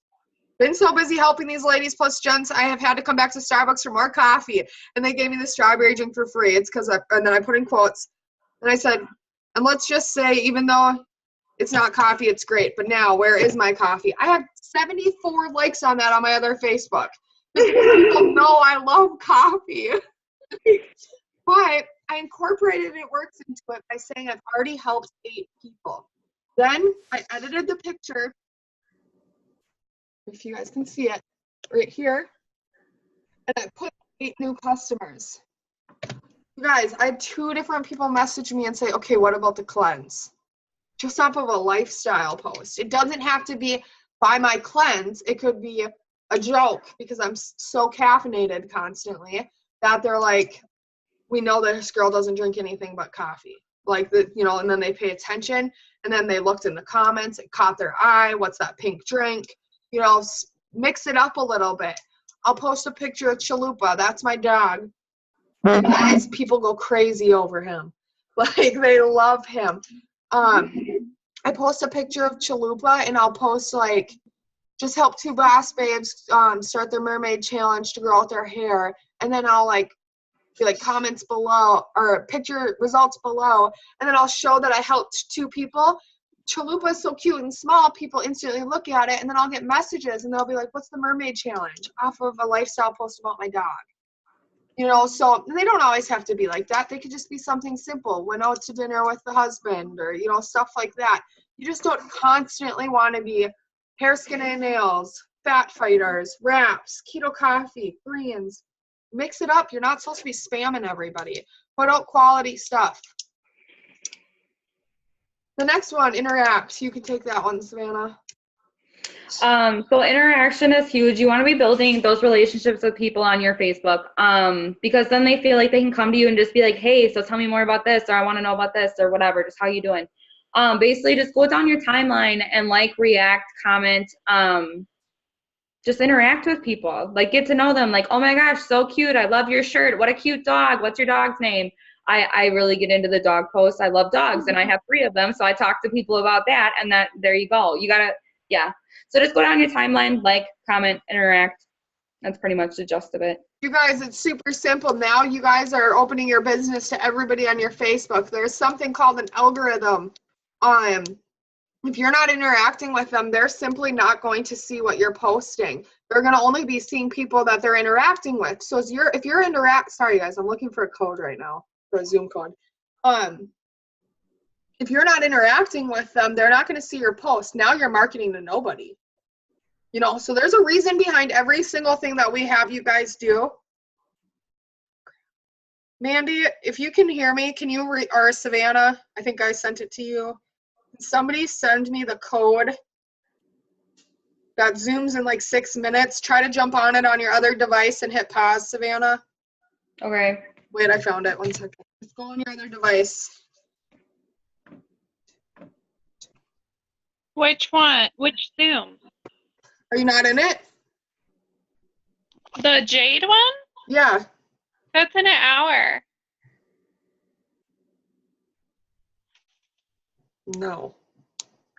Been so busy helping these ladies plus gents, I have had to come back to Starbucks for more coffee. And they gave me the strawberry drink for free. It's because and then I put in quotes. And I said, and let's just say, even though it's not coffee, it's great. But now, where is my coffee? I have 74 likes on that on my other Facebook. People know I love coffee. But I incorporated It Works into it by saying I've already helped 8 people. Then I edited the picture, if you guys can see it, right here, and I put 8 new customers. You guys, I had 2 different people message me and say, okay, what about the cleanse? Just off of a lifestyle post. It doesn't have to be buy my cleanse. It could be a joke because I'm so caffeinated constantly that they're like, we know this girl doesn't drink anything but coffee. Like, and then they pay attention, and then they looked in the comments, it caught their eye, what's that pink drink? Mix it up a little bit. I'll post a picture of Chalupa, that's my dog. And guys, people go crazy over him. Like, they love him. I post a picture of Chalupa, and I'll post, like, just help 2 boss babes start their mermaid challenge to grow out their hair. And then I'll, be comments below or picture results below, and then I'll show that I helped 2 people. Chalupa is so cute and small, people instantly look at it, and then I'll get messages, and they'll be like, what's the mermaid challenge? Off of a lifestyle post about my dog. So they don't always have to be like that. They could just be something simple. Went out to dinner with the husband, or, stuff like that. You just don't constantly want to be hair, skin, and nails, fat fighters, wraps, keto coffee, Koreans. Mix it up. You're not supposed to be spamming everybody. Put out quality stuff. The next one, interact. You can take that one, Savannah. So interaction is huge. You want to be building those relationships with people on your Facebook, because then they feel like they can come to you and just be like, hey, so tell me more about this, or I want to know about this, or whatever, just how you doing. Basically just go down your timeline and react, comment, just interact with people, get to know them. Like, oh my gosh, so cute. I love your shirt. What a cute dog. What's your dog's name? I really get into the dog posts. I love dogs, and I have 3 of them. So I talk to people about that, and there you go. You yeah. So just go down your timeline, like, comment, interact. That's pretty much the gist of it. You guys, it's super simple. Now you guys are opening your business to everybody on your Facebook. There's something called an algorithm. If you're not interacting with them, they're simply not going to see what you're posting. They're going to only be seeing people that they're interacting with. So if you're sorry guys, I'm looking for a code right now, for a Zoom code. If you're not interacting with them, they're not going to see your post. Now you're marketing to nobody. You know, so there's a reason behind every single thing that we have you guys do. Mandy, if you can hear me, can you or Savannah, I think I sent it to you. Somebody send me the code that zooms in like 6 minutes. Try to jump on it on your other device and hit pause, Savannah. Okay. Wait, I found it. 1 second. Let's go on your other device. Which one? Which Zoom? Are you not in it? The Jade one? Yeah. That's in an hour. No.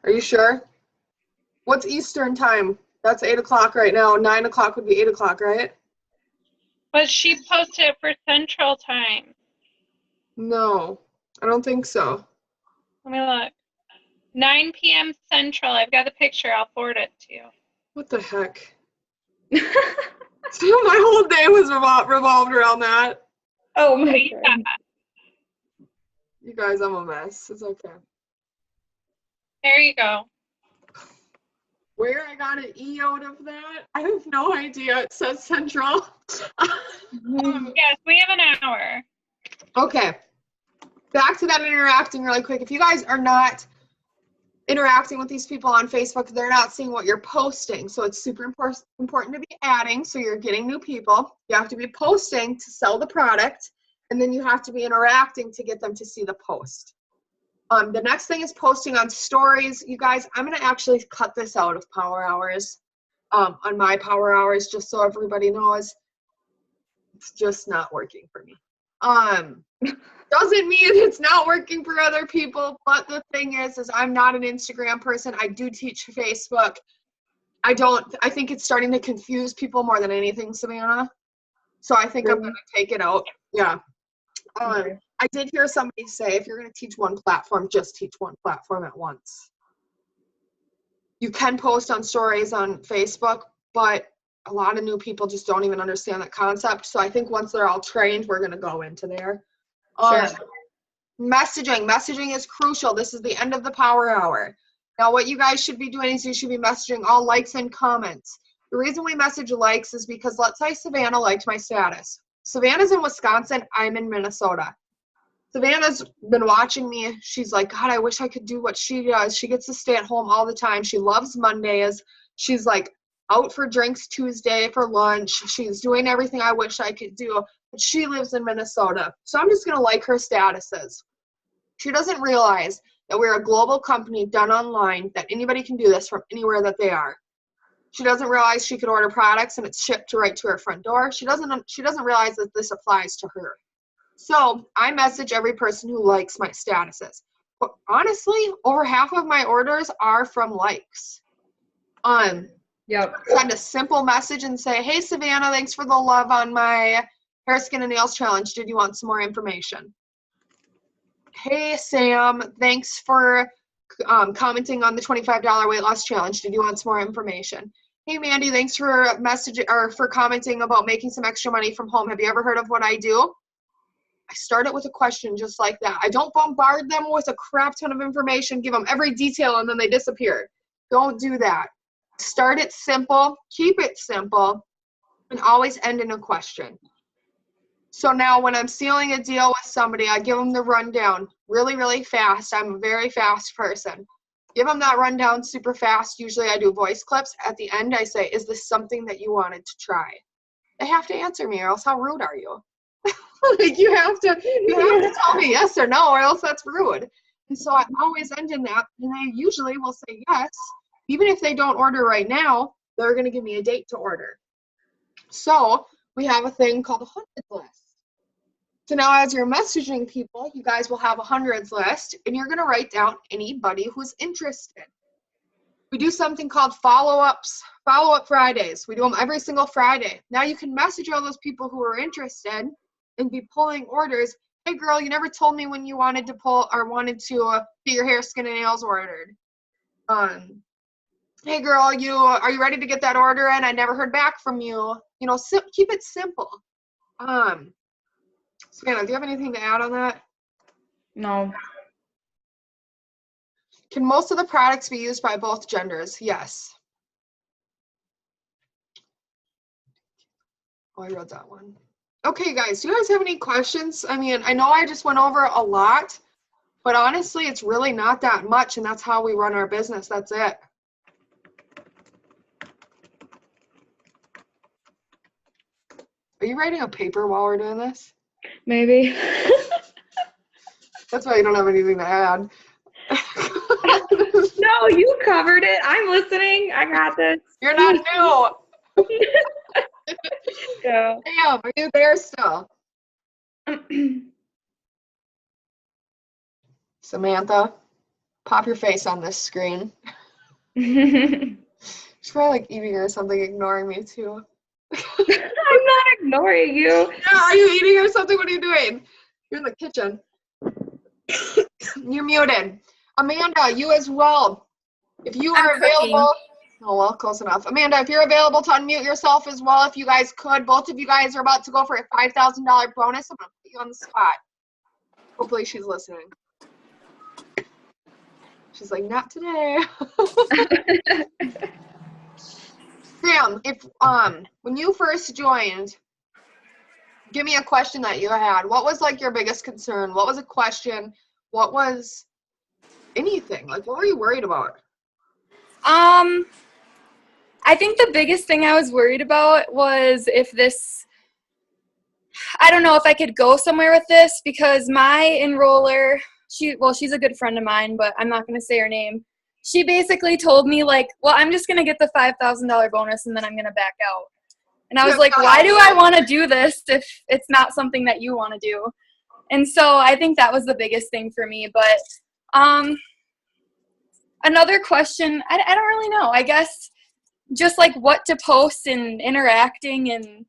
Are you sure? What's Eastern time? That's 8 o'clock right now. 9 o'clock would be 8 o'clock, right? But she posted it for Central Time. No, I don't think so. Let me look. 9 p.m. Central. I've got the picture. I'll forward it to you. What the heck? My whole day was revolved around that. Oh my Yeah. God. You guys, I'm a mess. It's okay. There you go. Where I got an E out of that, I have no idea. It says Central. Yes, we have an hour. Okay. Back to that interacting really quick. If you guys are not interacting with these people on Facebook, they're not seeing what you're posting. So it's super important to be adding, so you're getting new people. You have to be posting to sell the product, and then you have to be interacting to get them to see the post. The next thing is posting on stories. You guys, I'm going to actually cut this out of Power Hours, on my Power Hours, just so everybody knows. It's just not working for me. Doesn't mean it's not working for other people, but the thing is I'm not an Instagram person. I do teach Facebook. I think it's starting to confuse people more than anything, Savannah. So I think I'm going to take it out. Yeah. Okay. I did hear somebody say, if you're going to teach one platform, just teach one platform at once. You can post on stories on Facebook, but a lot of new people just don't even understand that concept. So I think once they're all trained, we're going to go into there. Sure. Messaging is crucial. This is the end of the Power Hour. Now, what you guys should be doing is you should be messaging all likes and comments. The reason we message likes is because, let's say Savannah liked my status. Savannah's in Wisconsin. I'm in Minnesota. Savannah's been watching me. She's like, God, I wish I could do what she does. She gets to stay at home all the time. She loves Mondays. She's like out for drinks Tuesday for lunch. She's doing everything I wish I could do. But she lives in Minnesota. So I'm just going to like her statuses. She doesn't realize that we're a global company done online, that anybody can do this from anywhere that they are. She doesn't realize she could order products and it's shipped right to her front door. She doesn't realize that this applies to her. So I message every person who likes my statuses. But honestly, over half of my orders are from likes. Yep. Send a simple message and say, hey, Savannah, thanks for the love on my hair, skin, and nails challenge. Did you want some more information? Hey, Sam, thanks for commenting on the $25 weight loss challenge. Did you want some more information? Hey, Mandy, thanks for for commenting about making some extra money from home. Have you ever heard of what I do? I start it with a question just like that. I don't bombard them with a crap ton of information, give them every detail, and then they disappear. Don't do that. Start it simple, keep it simple, and always end in a question. So now when I'm sealing a deal with somebody, I give them the rundown really, really fast. I'm a very fast person. Give them that rundown super fast. Usually I do voice clips. At the end, I say, is this something that you wanted to try? They have to answer me, or else how rude are you? Like you have to tell me yes or no, or else that's rude. And so I always end in that, and they usually will say yes. Even if they don't order right now, they're going to give me a date to order. So we have a thing called a hundreds list. So now as you're messaging people, you guys will have a hundreds list, and you're going to write down anybody who's interested. we do something called follow-up Fridays. We do them every single Friday. Now you can message all those people who are interested and be pulling orders. Hey girl, you never told me when you wanted to pull or wanted to get your hair, skin, and nails ordered. Hey girl, are you ready to get that order in? I never heard back from you. You know, keep it simple. Savannah, do you have anything to add on that? No. Can most of the products be used by both genders? Yes. Oh, I wrote that one. Okay, guys, do you guys have any questions? I mean, I know I just went over a lot, but honestly, it's really not that much, and that's how we run our business. That's it. Are you writing a paper while we're doing this? Maybe. That's why you don't have anything to add. No, you covered it. I'm listening. I got this. You're not new. Yeah. Damn, are you there still? Samantha, pop your face on this screen. She's probably like eating or something, ignoring me too. I'm not ignoring you. Yeah, are you eating or something? What are you doing? You're in the kitchen. You're muted. Amanda, you as well. If you are available. Oh, well, close enough. Amanda, if you're available to unmute yourself as well, if you guys could. Both of you guys are about to go for a $5,000 bonus. I'm going to put you on the spot. Hopefully she's listening. She's like, not today. Sam, if when you first joined, give me a question that you had. What was like your biggest concern? What was a question? What was anything? Like, what were you worried about? I think the biggest thing I was worried about was I don't know if I could go somewhere with this, because my enroller, she's a good friend of mine, but I'm not going to say her name. She basically told me, like, well, I'm just going to get the $5,000 bonus and then I'm going to back out. And I was like, why do I want to do this if it's not something that you want to do? And so I think that was the biggest thing for me. But another question, I don't really know. I guess just like what to post and interacting, and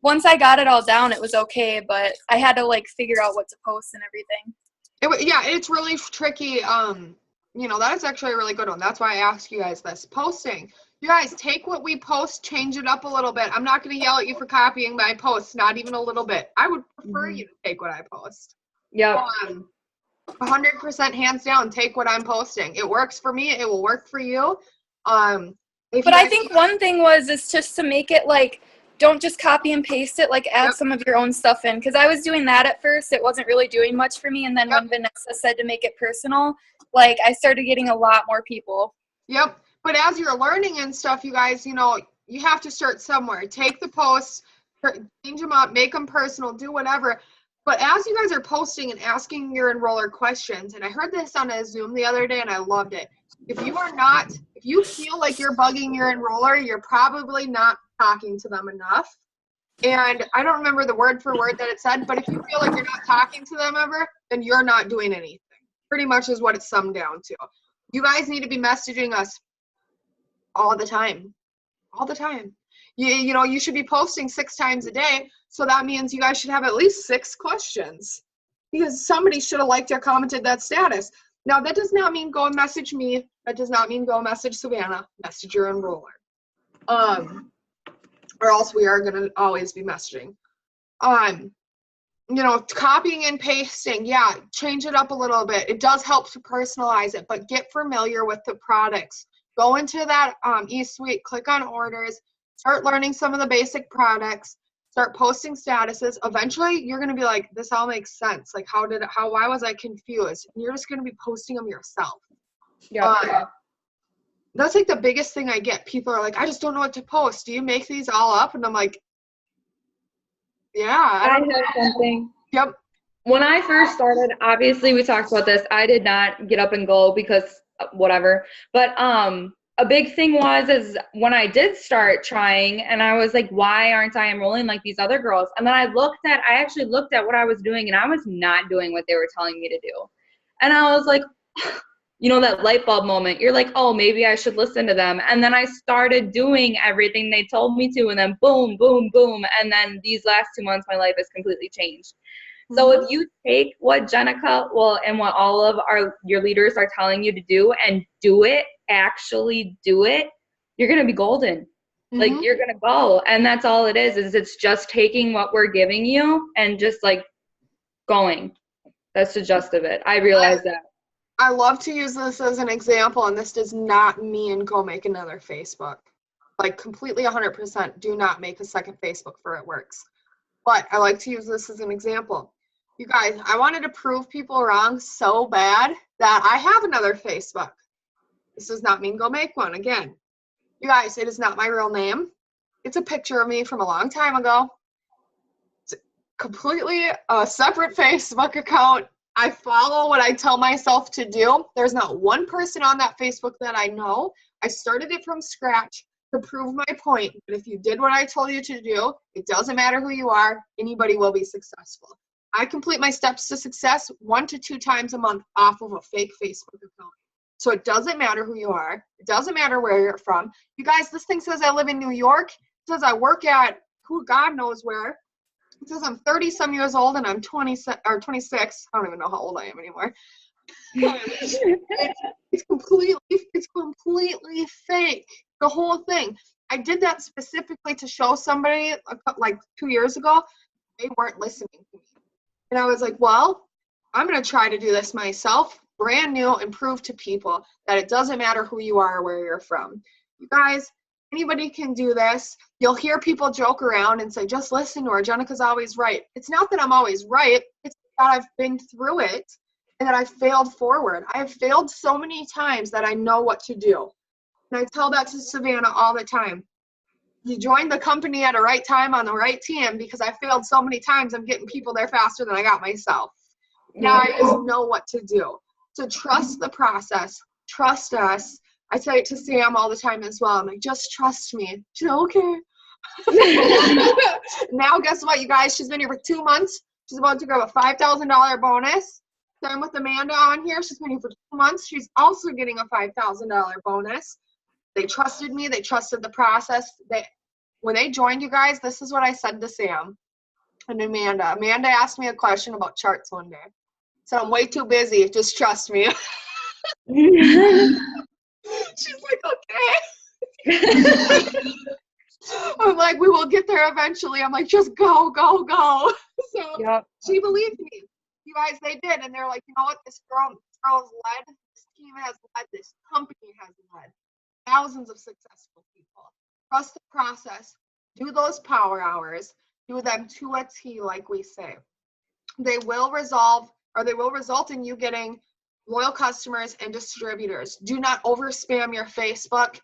once I got it all down, it was okay, but I had to like figure out what to post and everything. Yeah, it's really tricky. You know, that is actually a really good one. That's why I asked you guys this. Posting. You guys, take what we post, change it up a little bit. I'm not going to yell at you for copying my posts, not even a little bit. I would prefer you to take what I post. Yep. 100% hands down, take what I'm posting. It works for me. It will work for you. But I think one thing is just to make it like, don't just copy and paste it, like add some of your own stuff in. Because I was doing that at first. It wasn't really doing much for me. And then when Vanessa said to make it personal, like I started getting a lot more people. Yep. But as you're learning and stuff, you guys, you know, you have to start somewhere. Take the posts, change them up, make them personal, do whatever. But as you guys are posting and asking your enroller questions, and I heard this on a Zoom the other day and I loved it. If you feel like you're bugging your enroller, you're probably not talking to them enough. And I don't remember the word for word that it said, but if you feel like you're not talking to them ever, then you're not doing anything. Pretty much is what it's summed down to. You guys need to be messaging us all the time. All the time. You know, you should be posting 6 times a day, so that means you guys should have at least 6 questions. Because somebody should have liked or commented that status. Now, that does not mean go and message me. That does not mean go message Savannah. Message your enroller. Or else we are going to always be messaging. You know, copying and pasting, yeah, change it up a little bit. It does help to personalize it, but get familiar with the products. Go into that eSuite, click on orders, start learning some of the basic products, start posting statuses. Eventually, you're going to be like, this all makes sense. Like, why was I confused? And you're just going to be posting them yourself. Yeah. That's like the biggest thing I get. People are like, I just don't know what to post. Do you make these all up? And I'm like, yeah. I have something. Yep. When I first started, obviously we talked about this. I did not get up and go because whatever. But a big thing is when I did start trying, and I was like, why aren't I enrolling like these other girls? And then I actually looked at what I was doing, and I was not doing what they were telling me to do. And I was like, you know, that light bulb moment. You're like, oh, maybe I should listen to them. And then I started doing everything they told me to, and then boom, boom, boom. And then these last 2 months, my life has completely changed. So if you take what Jenica, and what all of your leaders are telling you to do and do it, actually do it, you're going to be golden. Like, you're going to go. And that's all it is it's just taking what we're giving you and just like going. That's the gist of it. I realize that. I love to use this as an example, and this does not mean go make another Facebook. Like, completely 100% do not make a second Facebook for it works. But I like to use this as an example. You guys, I wanted to prove people wrong so bad that I have another Facebook. This does not mean go make one again. You guys, it is not my real name. It's a picture of me from a long time ago. It's completely a separate Facebook account. I follow what I tell myself to do. There's not one person on that Facebook that I know. I started it from scratch to prove my point. But if you did what I told you to do, it doesn't matter who you are, anybody will be successful. I complete my steps to success 1 to 2 times a month off of a fake Facebook account. So it doesn't matter who you are. It doesn't matter where you're from. You guys, this thing says I live in New York. It says I work at who God knows where. It says I'm 30-some years old and I'm 26. I don't even know how old I am anymore. It's completely fake. The whole thing. I did that specifically to show somebody like 2 years ago. They weren't listening to me. And I was like, well, I'm going to try to do this myself, brand new, and prove to people that it doesn't matter who you are or where you're from. You guys, anybody can do this. You'll hear people joke around and say, just listen to her. Jenica's always right. It's not that I'm always right. It's that I've been through it and that I failed forward. I have failed so many times that I know what to do. And I tell that to Savannah all the time. You joined the company at the right time on the right team because I failed so many times. I'm getting people there faster than I got myself. Now I just know what to do. So trust the process. Trust us. I say it to Sam all the time as well. I'm like, just trust me. She's like, okay. Now, guess what, you guys? She's been here for 2 months. She's about to grab a $5,000 bonus. Same with Amanda on here. She's been here for 2 months. She's also getting a $5,000 bonus. They trusted me. They trusted the process. When they joined, you guys, this is what I said to Sam and Amanda. Amanda asked me a question about charts one day. So I'm way too busy. Just trust me. She's like, okay. I'm like, we will get there eventually. I'm like, just go. So She believed me. You guys, they did. And they're like, you know what? This girl's led. This team has led. This company has led thousands of successful people. Trust the process. Do those power hours. Do them to a T, like we say. They will result in you getting loyal customers and distributors. Do not over spam your Facebook.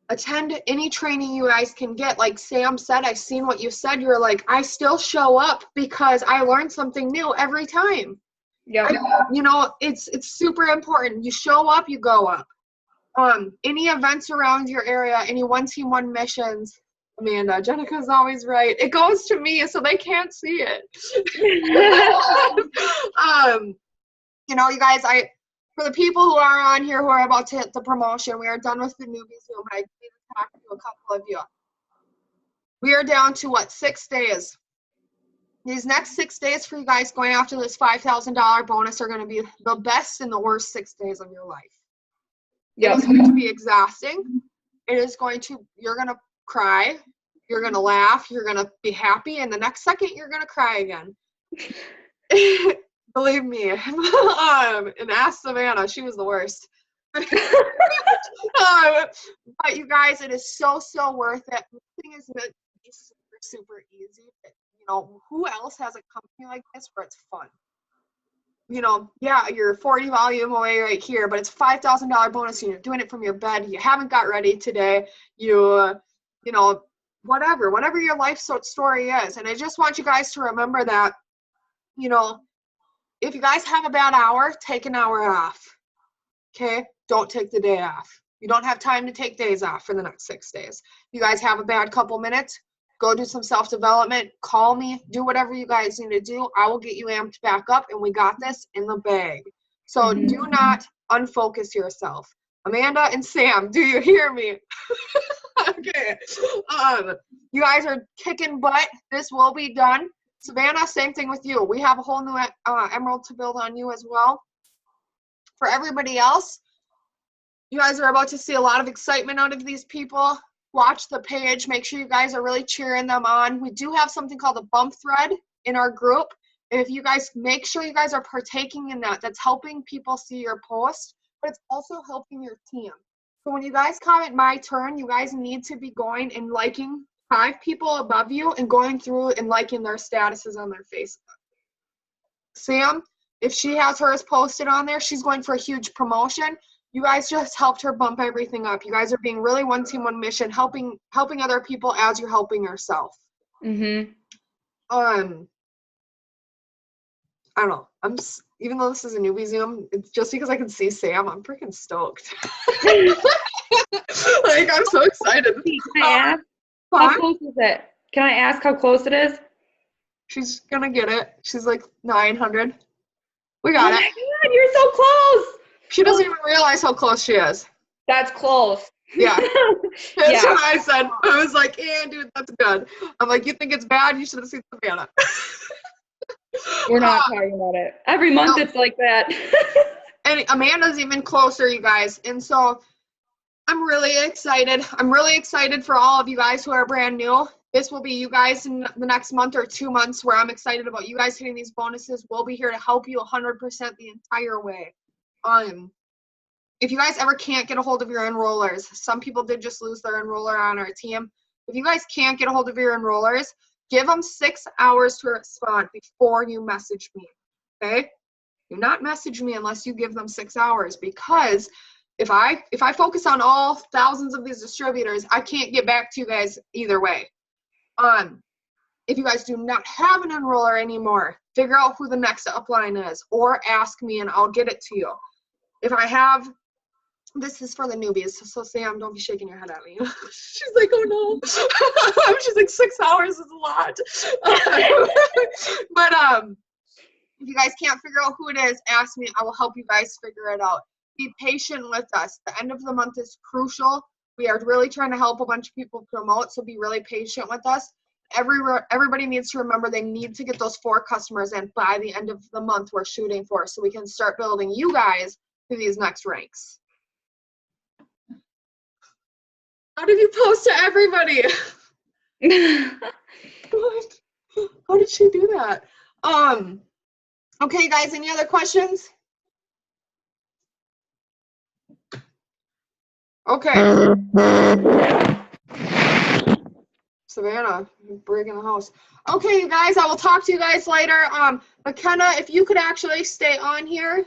Attend any training you guys can get. Like Sam said, I've seen what you said. You're like, I still show up because I learn something new every time. Yeah. You know, it's super important. You show up, you go up. Any events around your area, any one team, one missions. Amanda, Jenica's always right. It goes to me, so they can't see it. You know, you guys, for the people who are on here who are about to hit the promotion, we are done with the newbie Zoom, but I need to talk to a couple of you. We are down to 6 days. These next 6 days for you guys going after this $5,000 bonus are going to be the best and the worst 6 days of your life. Yep. It is going to be exhausting. You're going to cry. You're going to laugh. You're going to be happy. And the next second, you're going to cry again. Believe me. And ask Savannah. She was the worst. But you guys, it is so worth it. Nothing is meant to be super easy. But, you know, who else has a company like this where it's fun? You know, yeah, you're 40 volume away right here, but it's $5,000 bonus and you're doing it from your bed. You haven't got ready today. You know, whatever your life story is. And I just want you guys to remember that, you know, if you guys have a bad hour, take an hour off. Okay? Don't take the day off. You don't have time to take days off for the next 6 days. You guys have a bad couple minutes, go do some self-development, call me, do whatever you guys need to do. I will get you amped back up, and we got this in the bag. So do not unfocus yourself. Amanda and Sam, do you hear me? Okay. You guys are kicking butt. This will be done. Savannah, same thing with you. We have a whole new emerald to build on you as well. For everybody else, you guys are about to see a lot of excitement out of these people. Watch the page. Make sure you guys are really cheering them on. We do have something called a bump thread in our group. And if you guys make sure you guys are partaking in that, that's helping people see your post, but it's also helping your team. So when you guys comment my turn, you guys need to be going and liking 5 people above you and going through and liking their statuses on their Facebook. Sam, if she has hers posted on there, she's going for a huge promotion. You guys just helped her bump everything up. You guys are being really one team, one mission, helping other people as you're helping yourself. I don't know. Even though this is a newbie Zoom, it's just because I can see Sam. I'm freaking stoked. Like, I'm so excited. Can I ask how close is it? Can I ask how close it is? She's gonna get it. She's like 900. We got it. Oh my God, you're so close. She doesn't even realize how close she is. That's close. Yeah. That's what I said. I was like, yeah, dude, that's good. I'm like, you think it's bad? You should have seen Savannah. We're not talking about it. Every month it's like that. And Amanda's even closer, you guys. And so I'm really excited. I'm really excited for all of you guys who are brand new. This will be you guys in the next month or 2 months where I'm excited about you guys hitting these bonuses. We'll be here to help you 100% the entire way. If you guys ever can't get a hold of your enrollers, some people did just lose their enroller on our team. If you guys can't get a hold of your enrollers, give them 6 hours to respond before you message me, okay? Do not message me unless you give them 6 hours, because if I focus on all thousands of these distributors, I can't get back to you guys either way. If you guys do not have an enroller anymore, figure out who the next upline is, or ask me and I'll get it to you. If I have, this is for the newbies, so Sam, don't be shaking your head at me. She's like, oh no. She's like, 6 hours is a lot. But if you guys can't figure out who it is, ask me. I will help you guys figure it out. Be patient with us. The end of the month is crucial. We are really trying to help a bunch of people promote, so be really patient with us. Everybody needs to remember they need to get those 4 customers in by the end of the month we're shooting for, so we can start building you guys to these next ranks. How did you post to everybody? What? How did she do that? Okay, guys, any other questions? Okay. Savannah, you're breaking the house. Okay, you guys, I will talk to you guys later. McKenna, if you could actually stay on here,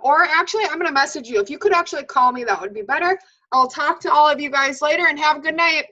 or actually, I'm going to message you. If you could actually call me, that would be better. I'll talk to all of you guys later, and have a good night.